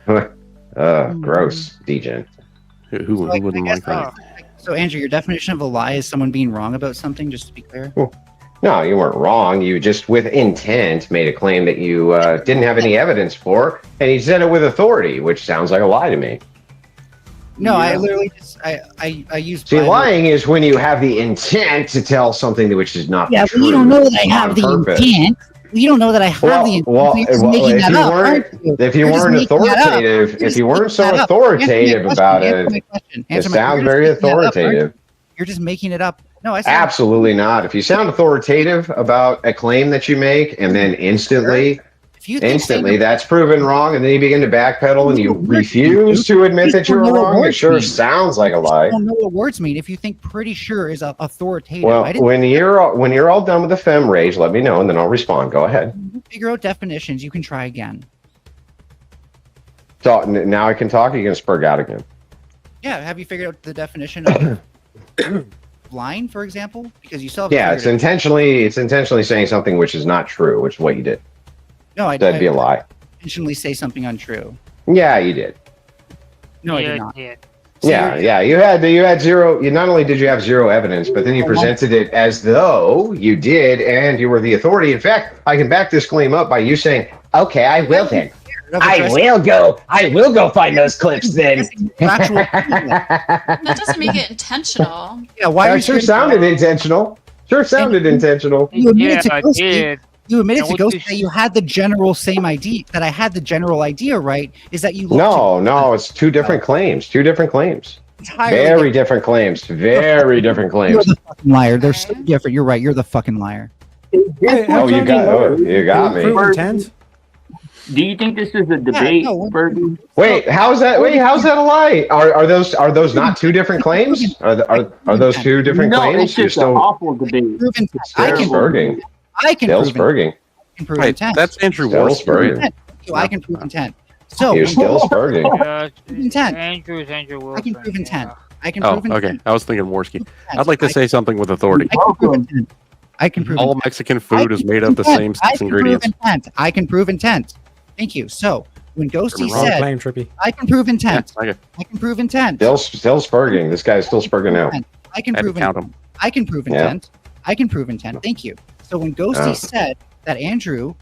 Gross, DJ. Who wouldn't like that? So, Andrew, your definition of a lie is someone being wrong about something, just to be clear? No, you weren't wrong. You just, with intent, made a claim that you didn't have any evidence for, and you said it with authority, which sounds like a lie to me. No, yeah. I literally just, I use... See, lying is when you have the intent to tell something which is not true. Yeah, but you don't know that I have the intent. You don't know that I have the intent. If you weren't authoritative, if you weren't so authoritative about it, it sounds very authoritative. You're just making it up. No, I absolutely not. If you sound authoritative about a claim that you make, and then instantly that's proven wrong, and then you begin to backpedal and you refuse to admit that you're wrong, it sure sounds like a lie. I don't know what words mean. If you think pretty sure is authoritative. Well, when you're all done with the fem rage, let me know, and then I'll respond. Go ahead. Figure out definitions. You can try again. So now I can talk. Or you gonna spurg out again? Yeah. Have you figured out the definition of lying, for example? Because you still have Yeah, it's intentionally saying something which is not true, which is what you did. No, that'd be a lie. Intentionally say something untrue. Yeah, you did. No, I did not. Yeah. You had zero. You not only did you have zero evidence, but then you presented it as though you did, and you were the authority. In fact, I can back this claim up by you saying, "Okay, I will then. I will go find those clips then." That doesn't make it intentional. Yeah, why? That sure sounded intentional. Sure sounded intentional. You admitted to ghosting. You admitted to ghosting that you had the general same idea. That I had the general idea, right? Is that you? No, it's two different claims. Two different claims. Entirely Very different claims. Very different claims. You're the fucking liar. They're so different. You're right. You're the fucking liar. Oh, you got me. Do you think this is a debate, Furby? Wait, how's that a lie? Are those not two different claims? Are those two different claims? It's just an awful debate. I can prove intent. Wait, that's Andrew Wilson. I can prove intent. So you're still spurging. Intent. Andrew Wilson. I can prove intent. I can Oh, prove intent. okay. I was thinking Worski. I'd like to say something with authority. I can prove intent. I can prove All intent. Mexican food is made of the same six ingredients. I can prove intent. Thank you. So when Ghosty Wrong said, claim, Trippy. I can prove intent. Yeah, okay. I can prove intent. Still spurging. This guy's still spurging out. I can prove count intent. him. I can prove intent. I can prove intent. Thank you. So when Ghosty said that, Andrew,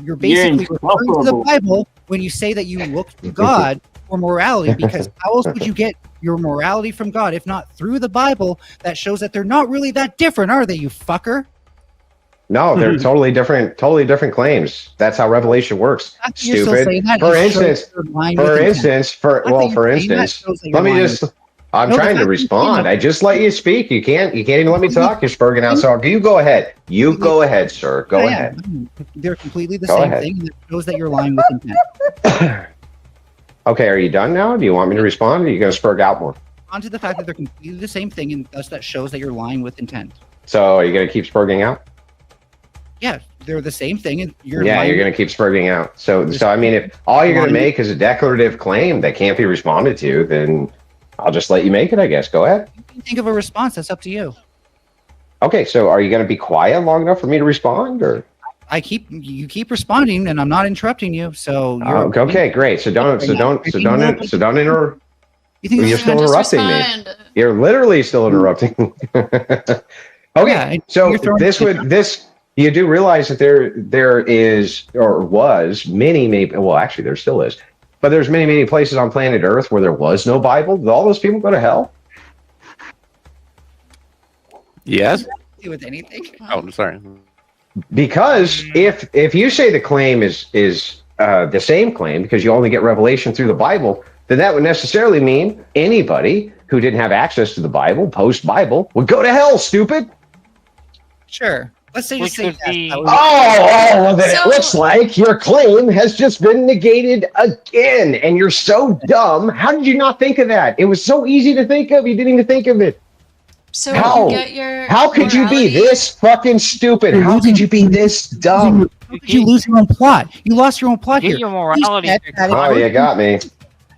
you're basically referring to the Bible when you say that you look to God for morality, because how else would you get your morality from God if not through the Bible that shows that they're not really that different, are they, you fucker? No, they're totally different claims. That's how revelation works. You're still saying Stupid. that. For It shows instance, you're lying with intent. for instance, let me just. I'm trying to respond. I just let you speak. You can't even let me talk. You're spurging out. So you go ahead. You go ahead, sir. Go ahead. They're completely the Go same ahead. thing. And it shows that you're lying with intent. Okay, are you done now? Do you want me to respond? Or are you going to spurg out more? On to the fact that they're completely the same thing, and thus that shows that you're lying with intent. So are you going to keep spurging out? Yeah, they're the same thing, and you're You're going to keep spurging out. So I mean, if all you're going to make is a declarative claim that can't be responded to, then I'll just let you make it, I guess. Go ahead. You can think of a response. That's up to you. Okay, so are you going to be quiet long enough for me to respond, or? You keep responding, and I'm not interrupting you. So you're okay, great. So don't interrupt. You're still interrupting me. You're literally still interrupting. Okay, so you do realize that there is or was many, well, actually there still is, but there's many places on planet Earth where there was no Bible. Did all those people go to hell? Yes. Do with anything. Oh, I'm sorry. Because if you say the claim is the same claim because you only get revelation through the Bible, then that would necessarily mean anybody who didn't have access to the Bible post-Bible would go to hell. Stupid. Sure. Let's say just say that. Well, then it looks like your claim has just been negated again, and you're so dumb. How did you not think of that? It was so easy to think of. You didn't even think of it. So How could you be this fucking stupid? How could you be this dumb? How could you lose your own plot? You lost your own plot here. Your morality. You got me.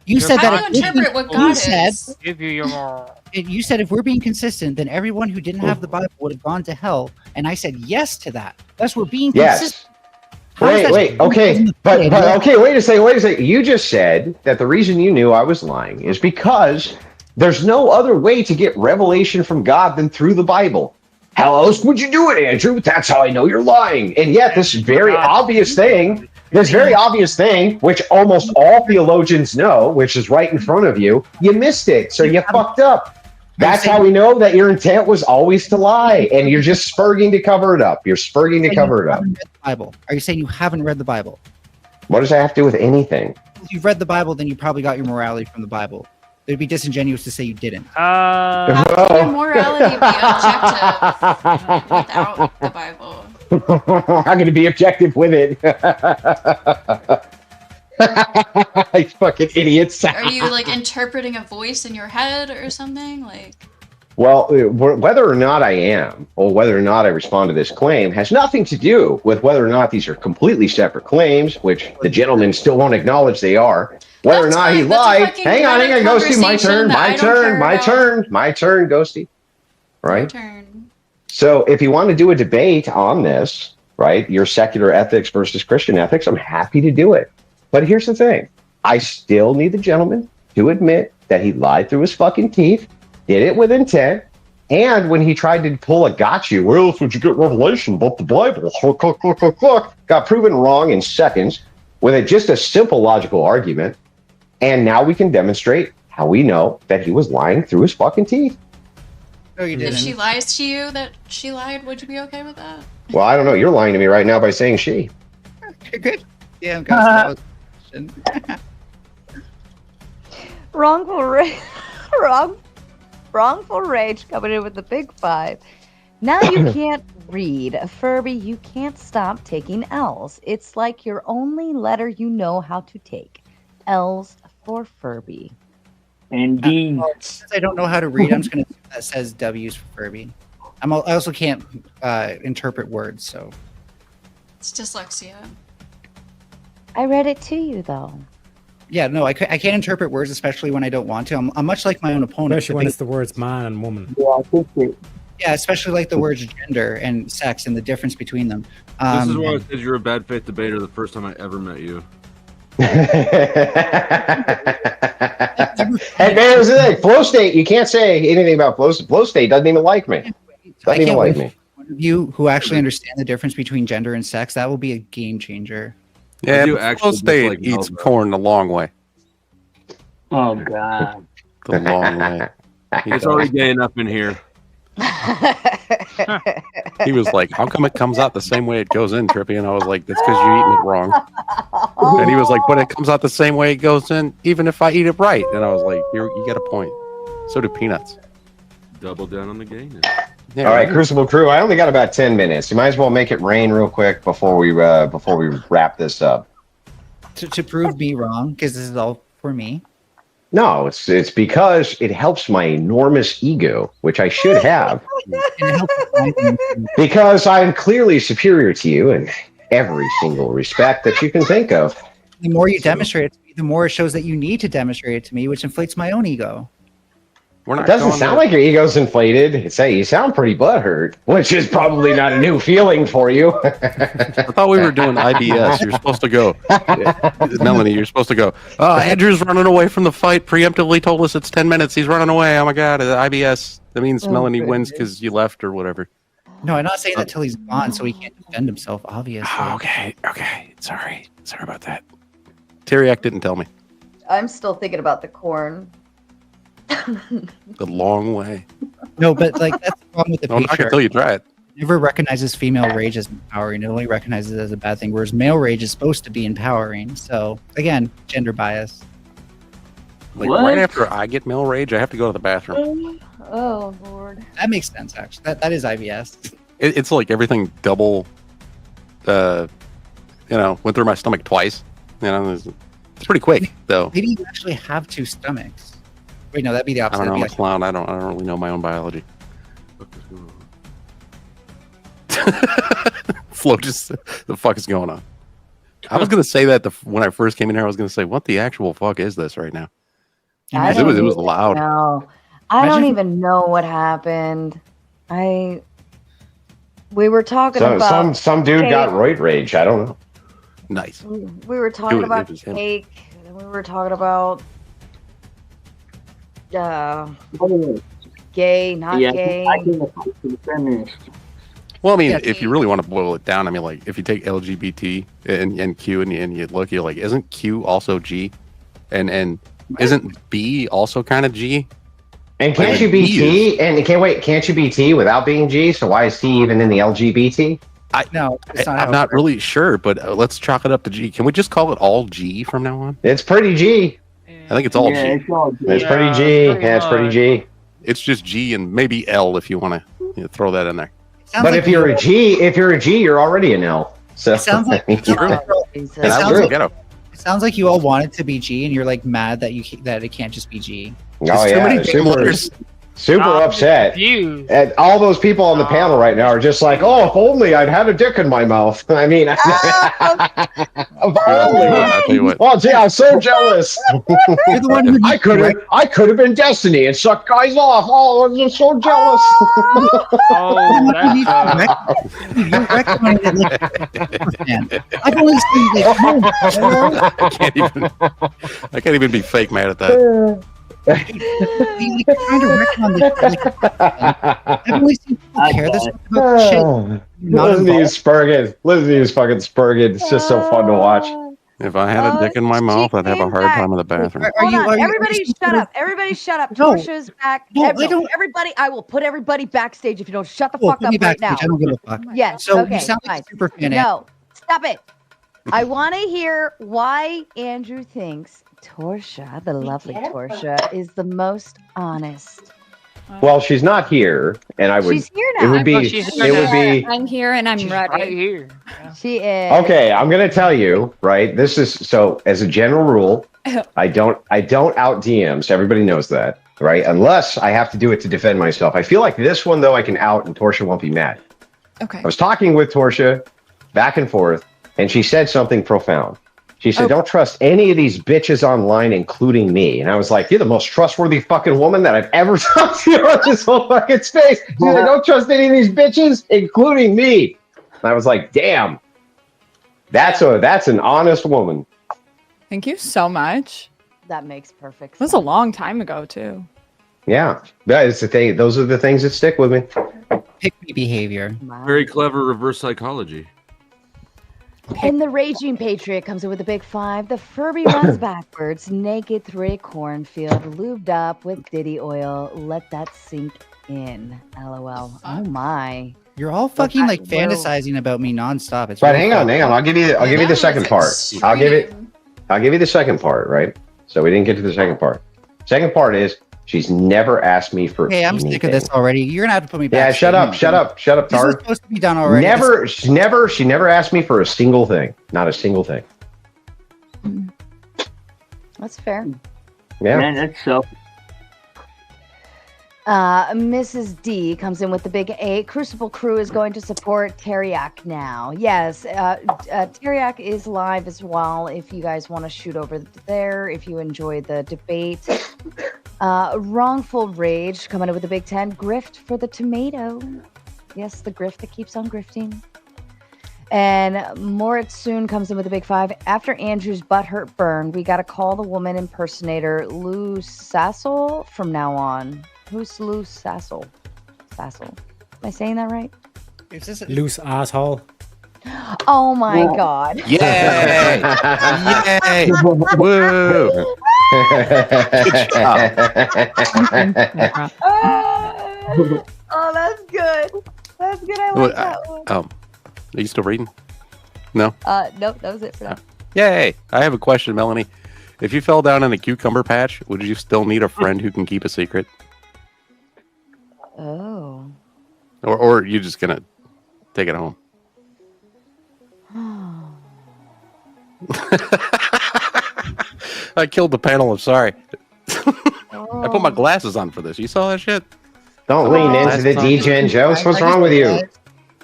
You said that. How do you interpret what God is? Give you your moral. You said if we're being consistent, then everyone who didn't have the Bible would have gone to hell, and I said yes to that. That's we're being consistent. Wait, okay, but okay, wait a second. You just said that the reason you knew I was lying is because there's no other way to get revelation from God than through the Bible. How else would you do it, Andrew? That's how I know you're lying. And yet, this very obvious thing, which almost all theologians know, which is right in front of you, you missed it. So you fucked up. That's how we know that your intent was always to lie, and you're just spurging to cover it up. You're spurging to cover it up. Bible. Are you saying you haven't read the Bible? What does that have to do with anything? If you've read the Bible, then you probably got your morality from the Bible. It'd be disingenuous to say you didn't. How can your morality be objective without the Bible? I'm going to be objective with it. You fucking idiots. Are you like interpreting a voice in your head or something? Like, Well, whether or not I am, or whether or not I respond to this claim, has nothing to do with whether or not these are completely separate claims, which the gentleman still won't acknowledge they are. Whether or not he lied. Hang on, Ghosty, my turn, my turn, Ghosty. Right? So if you want to do a debate on this, right, your secular ethics versus Christian ethics, I'm happy to do it. But here's the thing. I still need the gentleman to admit that he lied through his fucking teeth, did it with intent, and when he tried to pull a got you, where else would you get revelation about the Bible? Got proven wrong in seconds with just a simple logical argument. And now we can demonstrate how we know that he was lying through his fucking teeth. No, you didn't. If she lies to you that she lied, would you be okay with that? Well, I don't know. You're lying to me right now by saying she. Good. Yeah, I'm Wrongful rage coming in with the big 5. Now you can't read. Furby, you can't stop taking L's. It's like your only letter you know how to take. L's for Furby. Indeed. Since I don't know how to read, I'm just going to assume that says W's for Furby. I also can't interpret words, so. It's dyslexia. I read it to you, though. Yeah, no, I can't interpret words, especially when I don't want to. I'm much like my own opponent. Especially when it's the words man and woman. Yeah, I think it. Yeah, especially like the words gender and sex and the difference between them. This is why I said you're a bad faith debater the first time I ever met you. Hey, man, here's the thing. Flow state, you can't say anything about flow state. Flow state doesn't even like me. Doesn't even like me. One of you who actually understand the difference between gender and sex, that will be a game changer. Yeah, but Flow State eats corn the long way. Oh, God. The long way. It's already gay enough in here. He was like, how come it comes out the same way it goes in, Trippy? And I was like, that's because you're eating it wrong. And he was like, but it comes out the same way it goes in, even if I eat it right. And I was like, you got a point. So do peanuts. Double down on the gayness. Yeah, all right, Crucible Crew. I only got about 10 minutes. You might as well make it rain real quick before we wrap this up. To prove me wrong, because this is all for me. No, it's because it helps my enormous ego, which I should have. Because I'm clearly superior to you in every single respect that you can think of. The more you demonstrate it to me, the more it shows that you need to demonstrate it to me, which inflates my own ego. It doesn't sound like your ego's inflated. You sound pretty butthurt, which is probably not a new feeling for you. I thought we were doing IBS. You're supposed to go. Melanie, you're supposed to go. Andrew's running away from the fight. Preemptively told us it's 10 minutes. He's running away. Oh my God, IBS. That means Melanie wins because you left or whatever. No, I'm not saying that till he's gone, so he can't defend himself, obviously. Oh, okay. Sorry about that. Teriak didn't tell me. I'm still thinking about the corn. The long way. No, but like that's the problem with the patriarchy. Not until you try it. It never recognizes female rage as empowering. It only recognizes it as a bad thing, whereas male rage is supposed to be empowering. So again, gender bias. Like right after I get male rage, I have to go to the bathroom. Oh Lord. That makes sense, actually. That is IBS. It's like everything double. Went through my stomach twice. It's pretty quick though. Maybe you actually have two stomachs. Wait, no, that'd be the opposite. I don't know. I'm a clown. I don't really know my own biology. Flo, just the fuck is going on? I was gonna say that when I first came in here, I was gonna say, "What the actual fuck is this right now?" It was loud. No, I don't even know what happened. We were talking about some dude cake. Got roid rage. I don't know. Nice. We were talking about cake, and we were talking about gay, not gay. I think the feminist. Well, I mean, if you really want to boil it down, I mean, like, if you take LGBT and Q and you look, you're like, isn't Q also G? And isn't B also kind of G? And can't you be T? And can't you be T without being G? So why is T even in the LGBT? I'm not really sure, but let's chalk it up to G. Can we just call it all G from now on? It's pretty G. I think it's all G. It's pretty G. Yeah, it's pretty G. It's just G and maybe L if you want to throw that in there. But if you're a G, you're already an L. So it sounds like it sounds like you all want it to be G, and you're like mad that it can't just be G. Oh yeah, too many letters. super upset. And all those people on the panel right now are just like, oh, if only I'd had a dick in my mouth. I mean, if only. I'll tell you what. Oh, gee, I'm so jealous. I could have been Destiny and sucked guys off. Oh, I'm just so jealous. I've only seen I can't even be fake mad at that. Listen to you, Spurgeon. Listen to you, fucking Spurgeon. It's just so fun to watch. If I had a dick in my mouth, I'd have a hard time in the bathroom. Hold on. Everybody shut up. Everybody shut up. No. Tortia's back. No, I don't- Everybody, I will put everybody backstage if you don't shut the fuck up right now. I don't give a fuck. Yes. So okay. you sound like fine. a super fan. No, stop it. I want to hear why Andrew thinks Tortia, the lovely Tortia, is the most honest. Well, she's not here, and I would. She's here It now. would be. It would be. I'm here and I'm ready. Right here. She is. Okay, I'm gonna tell you, right? This is so as a general rule, I don't out DMs. Everybody knows that, right? Unless I have to do it to defend myself. I feel like this one though I can out and Tortia won't be mad. Okay. I was talking with Tortia back and forth, and she said something profound. She said, don't trust any of these bitches online, including me. And I was like, you're the most trustworthy fucking woman that I've ever talked to on this whole fucking space. She's like, don't trust any of these bitches, including me. And I was like, damn. That's an honest woman. Thank you so much. That makes perfect It was a long time ago too. Yeah. That is the thing. Those are the things that stick with me. Pick me behavior. Very clever reverse psychology. And the Raging Patriot comes in with a big 5. The Furby runs backwards, naked through a cornfield, lubed up with Diddy oil. Let that sink in. LOL. Oh my. You're all fucking like fantasizing about me nonstop. It's But really hang on. I'll give you the second part. I'll give you the second part, right? So we didn't get to the second part. Second part is she's never asked me for Hey, I'm sick of this already. You're gonna have to put me back. Yeah, shut up, This is Tard. supposed to be done already. She never asked me for a single thing. Not a single thing. That's fair. Yeah. Man, that's so. Mrs. D comes in with the big 8. Crucible Crew is going to support Teriak now. Yes, Teriak is live as well if you guys want to shoot over there, if you enjoy the debate. Wrongful Rage coming in with the big 10. Grift for the tomato. Yes, the grift that keeps on grifting. And Moritz soon comes in with a big 5. After Andrew's butthurt burn, we got to call the woman impersonator Lou Sassel from now on. Who's Lou Sassel? Sassel. Am I saying that right? Loose asshole. Oh my god. Yay! Yay! Woo! Good job. Oh, that's good. That's good. I like that one. Are you still reading? No? Nope, that was it for now. Yay! I have a question, Melanie. If you fell down in a cucumber patch, would you still need a friend who can keep a secret? Oh. Or are you just gonna take it home? I killed the panel. I'm sorry. I put my glasses on for this. You saw that shit? Don't lean into the D-Gen jokes. What's wrong with you?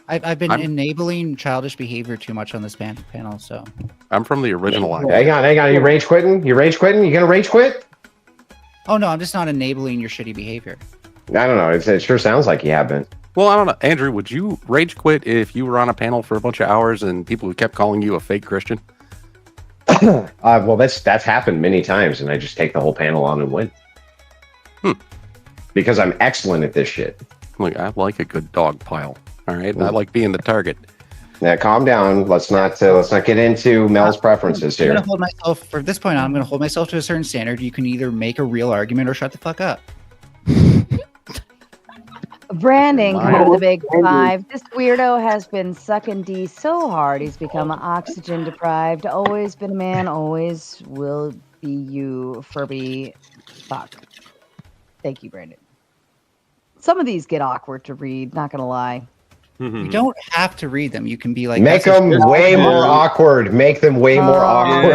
I've been enabling childish behavior too much on this panel, so. I'm from the original line. Hang on. You rage quitting? You gonna rage quit? Oh no, I'm just not enabling your shitty behavior. I don't know. It sure sounds like you have been. Well, I don't know. Andrew, would you rage quit if you were on a panel for a bunch of hours and people kept calling you a fake Christian? Well, that's happened many times, and I just take the whole panel on and win. Because I'm excellent at this shit. Look, I like a good dog pile. All right, I like being the target. Now, calm down. Let's not get into Mel's preferences here. I'm gonna hold myself from this point on. I'm gonna hold myself to a certain standard. You can either make a real argument or shut the fuck up. Branding coming with a big 5. This weirdo has been sucking D so hard he's become oxygen deprived. Always been a man, always will be you, Furby. Fuck. Thank you, Brandon. Some of these get awkward to read, not gonna lie. You don't have to read them. You can be like, make them way more awkward. Make them way more awkward.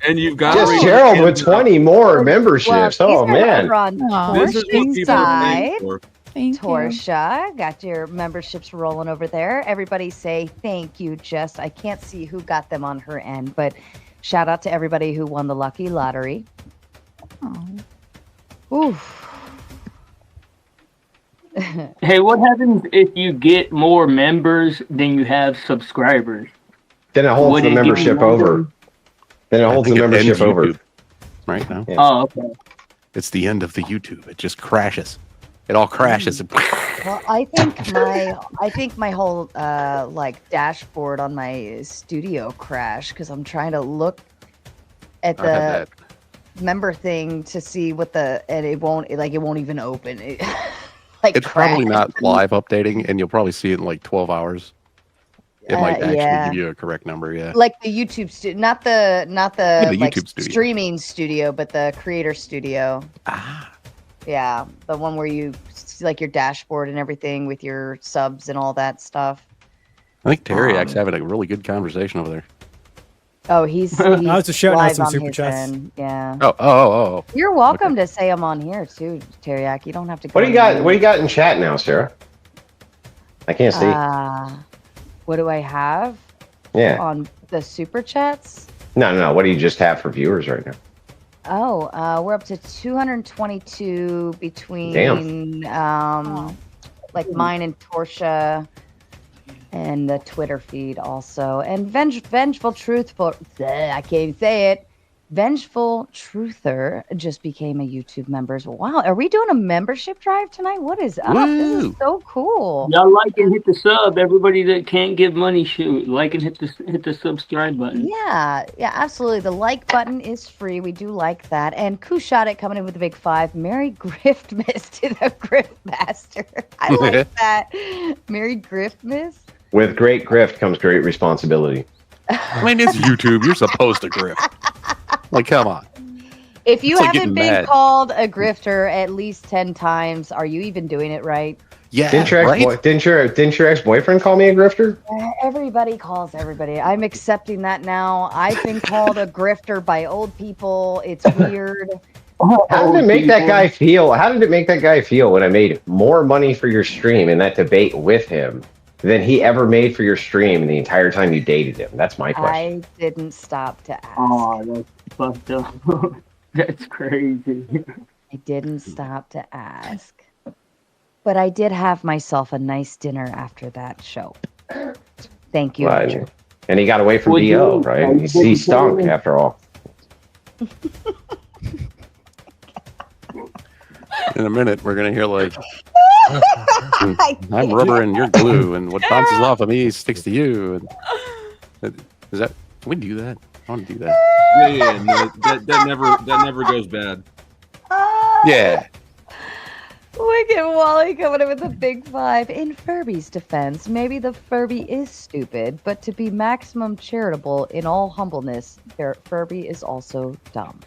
And you've got just Gerald with 20 more memberships. Oh man, this is what people are paying for. Torsha, got your memberships rolling over there. Everybody say thank you, Jess. I can't see who got them on her end, but shout out to everybody who won the lucky lottery. Oof. Hey, what happens if you get more members than you have subscribers? Then it holds the membership over. Then it holds the membership over. YouTube right now. Yeah. Oh, okay. It's the end of the YouTube. It just crashes. It all crashes. Well, I think my whole like dashboard on my studio crashed because I'm trying to look at the member thing to see what and it won't even open. It's probably not live updating, and you'll probably see it in like 12 hours. It might actually give you a correct number, yeah. Like the YouTube studio, not the like YouTube studio. Streaming studio, but the creator studio. Yeah, the one where you see like your dashboard and everything with your subs and all that stuff. I think Terriac's having a really good conversation over there. Oh, he's I was just shouting out some on super his chats. end. Yeah. Oh. You're welcome to say I'm on here too, Terriac. You don't have to. What do you got? What do you got in chat now, Sarah? I can't see. What do I have? Yeah. On the super chats? No. What do you just have for viewers right now? Oh, we're up to 222 between like mine and Torsha, and the Twitter feed also, and Vengeful Truthful. I can't even say it. Vengeful Truther just became a YouTube member. Wow, are we doing a membership drive tonight? What is up? Woo. This is so cool. Y'all like and hit the sub. Everybody that can't give money, shoot, like and hit the subscribe button. Yeah, absolutely. The like button is free. We do like that. And Kushadik coming in with the big 5. Merry Griftmas to the Griftmaster. I like that. Merry Griftmas. With great grift comes great responsibility. I mean, it's YouTube. You're supposed to grift. Like, come on. If you It's like haven't getting been mad. called a grifter at least 10 times, are you even doing it right? Yeah, Didn't your ex-boyfriend call me a grifter? Everybody calls everybody. I'm accepting that now. I've been called a grifter by old people. It's weird. How did it make that guy feel? How did it make that guy feel when I made more money for your stream in that debate with him than he ever made for your stream in the entire time you dated him? That's my question. I didn't stop to ask. Oh, that's fucked up. That's crazy. I didn't stop to ask. But I did have myself a nice dinner after that show. Thank you. Right. And he got away from D.O., right? He stunk after all. In a minute, we're going to hear like, I'm rubber and you're glue, and what bounces off of me sticks to you. And is that? Can we do that? I want to do that. Yeah. No, that never goes bad. Yeah. Look at Wally coming in with a big 5. In Furby's defense, maybe the Furby is stupid, but to be maximum charitable in all humbleness, Furby is also dumb.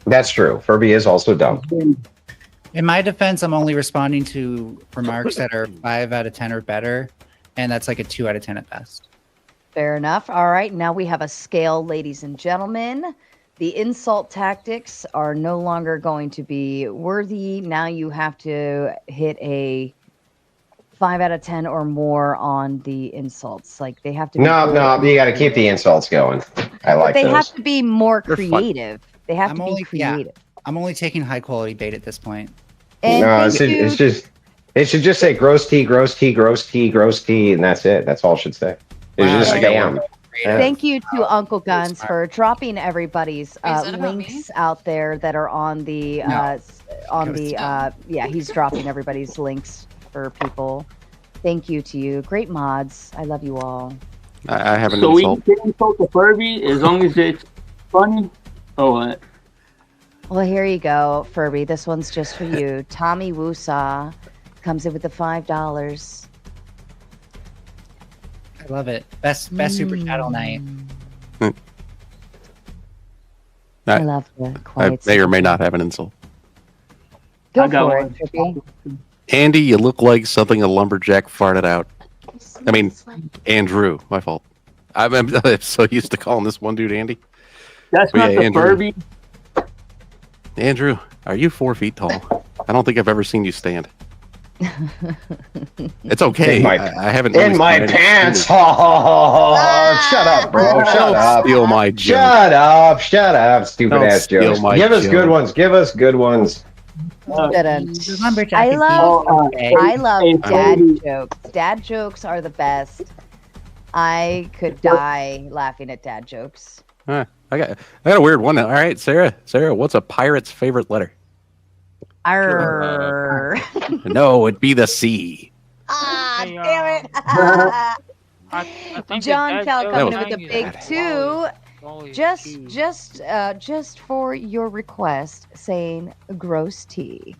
That's true. Furby is also dumb. In my defense, I'm only responding to remarks that are 5 out of 10 or better, and that's like a 2 out of 10 at best. Fair enough. All right, now we have a scale, ladies and gentlemen. The insult tactics are no longer going to be worthy. Now you have to hit a 5 out of 10 or more on the insults. Like they have to be No, you got to keep the insults going. I like they those. have to be more creative. They have to be creative. I'm only taking high quality bait at this point. And No, it should just say gross tea, gross tea, gross tea, gross tea, and that's it. That's all it should say. It's just spam. Yeah. Thank you to Uncle Guns for dropping everybody's links out there that are on the he's dropping everybody's links for people. Thank you to you. Great mods. I love you all. I have an so insult. we can insult the Furby as long as it's funny. Oh, what? Well, here you go, Furby. This one's just for you. Tommy Woosaw comes in with the $5. I love it. Best super chat all night. I love the I may or may not have an insult. Go for it, Trippy. Andy, you look like something a lumberjack farted out. I mean, Andrew, my fault. I'm so used to calling this one dude Andy. That's not the Furby. Andrew, are you 4 feet tall? I don't think I've ever seen you stand. It's okay. I haven't. In my pants. Oh, shut up, bro. Shut up. Steal my joke. Shut up. Shut up. Stupid ass jokes. Give us good ones. Give us good ones. I love dad jokes. Dad jokes are the best. I could die laughing at dad jokes. I got a weird one now. All right, Sarah, what's a pirate's favorite letter? Arr. No, it'd be the C. Damn it. John Cal coming in with a big 2. Just for your request, saying gross tea.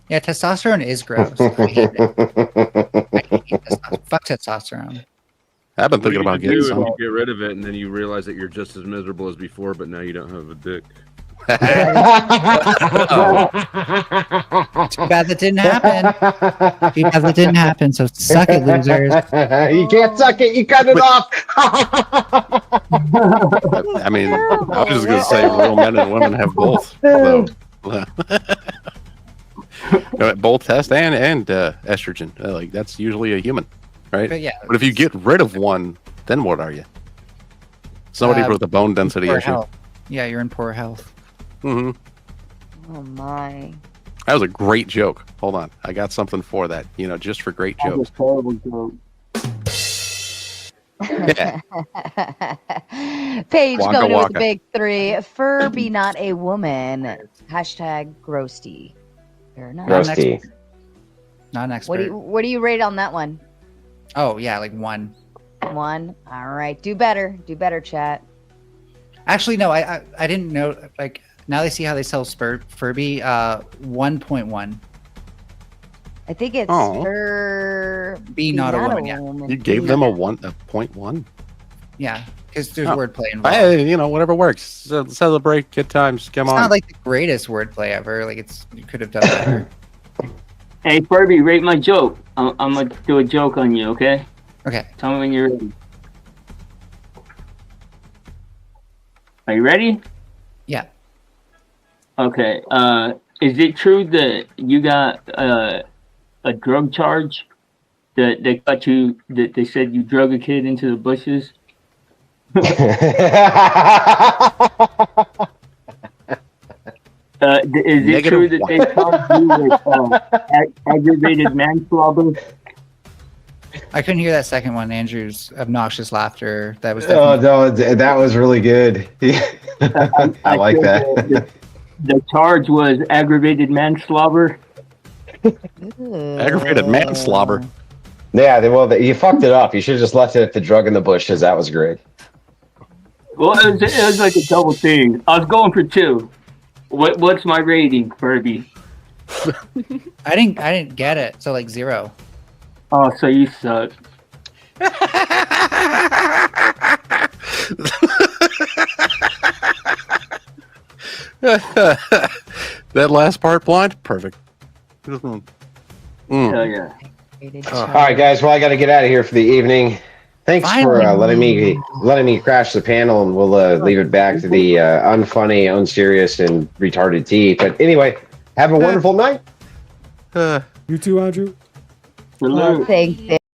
Yeah, testosterone is gross. I hate it. I hate testosterone. Fuck testosterone. I've been thinking about getting some. You get rid of it, and then you realize that you're just as miserable as before, but now you don't have a dick. Too bad that didn't happen. Too bad that didn't happen. So suck it, losers. You can't suck it. You cut it off. I mean, I was just gonna say real men and women have both. So, both test and estrogen. Like that's usually a human, right? But, yeah, but if you get rid of one, then what are you? Somebody with a bone density issue. Health. Yeah, you're in poor health. Mm-hmm. Oh my. That was a great joke. Hold on, I got something for that. Just for great jokes. That was a terrible joke. Yeah. Paige Waka going waka. with the big 3. Furby, not a woman. Hashtag grossty. Fair enough. Grossty. Not an expert. What do you rate on that one? Oh yeah, like 1. 1. All right. Do better. Do better, chat. Actually, no. I didn't know. Like now they see how they sell Furby. 1.1. I think it's Be not a woman. Yeah. woman. You gave them a 0.1. Yeah, because there's wordplay involved. Whatever works. Celebrate good times. Come on. It's not like the greatest wordplay ever. Like you could have done better. Hey, Furby, rate my joke. I'm gonna do a joke on you, okay? Okay. Tell me when you're ready. Are you ready? Yeah. Okay. Is it true that you got a drug charge? That they got you? That they said you drug a kid into the bushes? Is it true that they charged you with aggravated manslaughter? I couldn't hear that second one. Andrew's obnoxious laughter. That was. Oh no, that was really good. I like that. The charge was aggravated manslaughter. Aggravated manslaughter. Yeah, well, you fucked it up. You should have just left it at the drug in the bushes. That was great. Well, it was like a double thing. I was going for 2. What's my rating, Furby? I didn't get it. So like 0. Oh, so you suck. That last part blind? Perfect. Hell yeah. All right, guys. Well, I got to get out of here for the evening. Thanks for letting me crash the panel, and we'll leave it back to the unfunny, unserious, and retarded tea. But anyway, have a wonderful night. You too, Andrew. Thanks.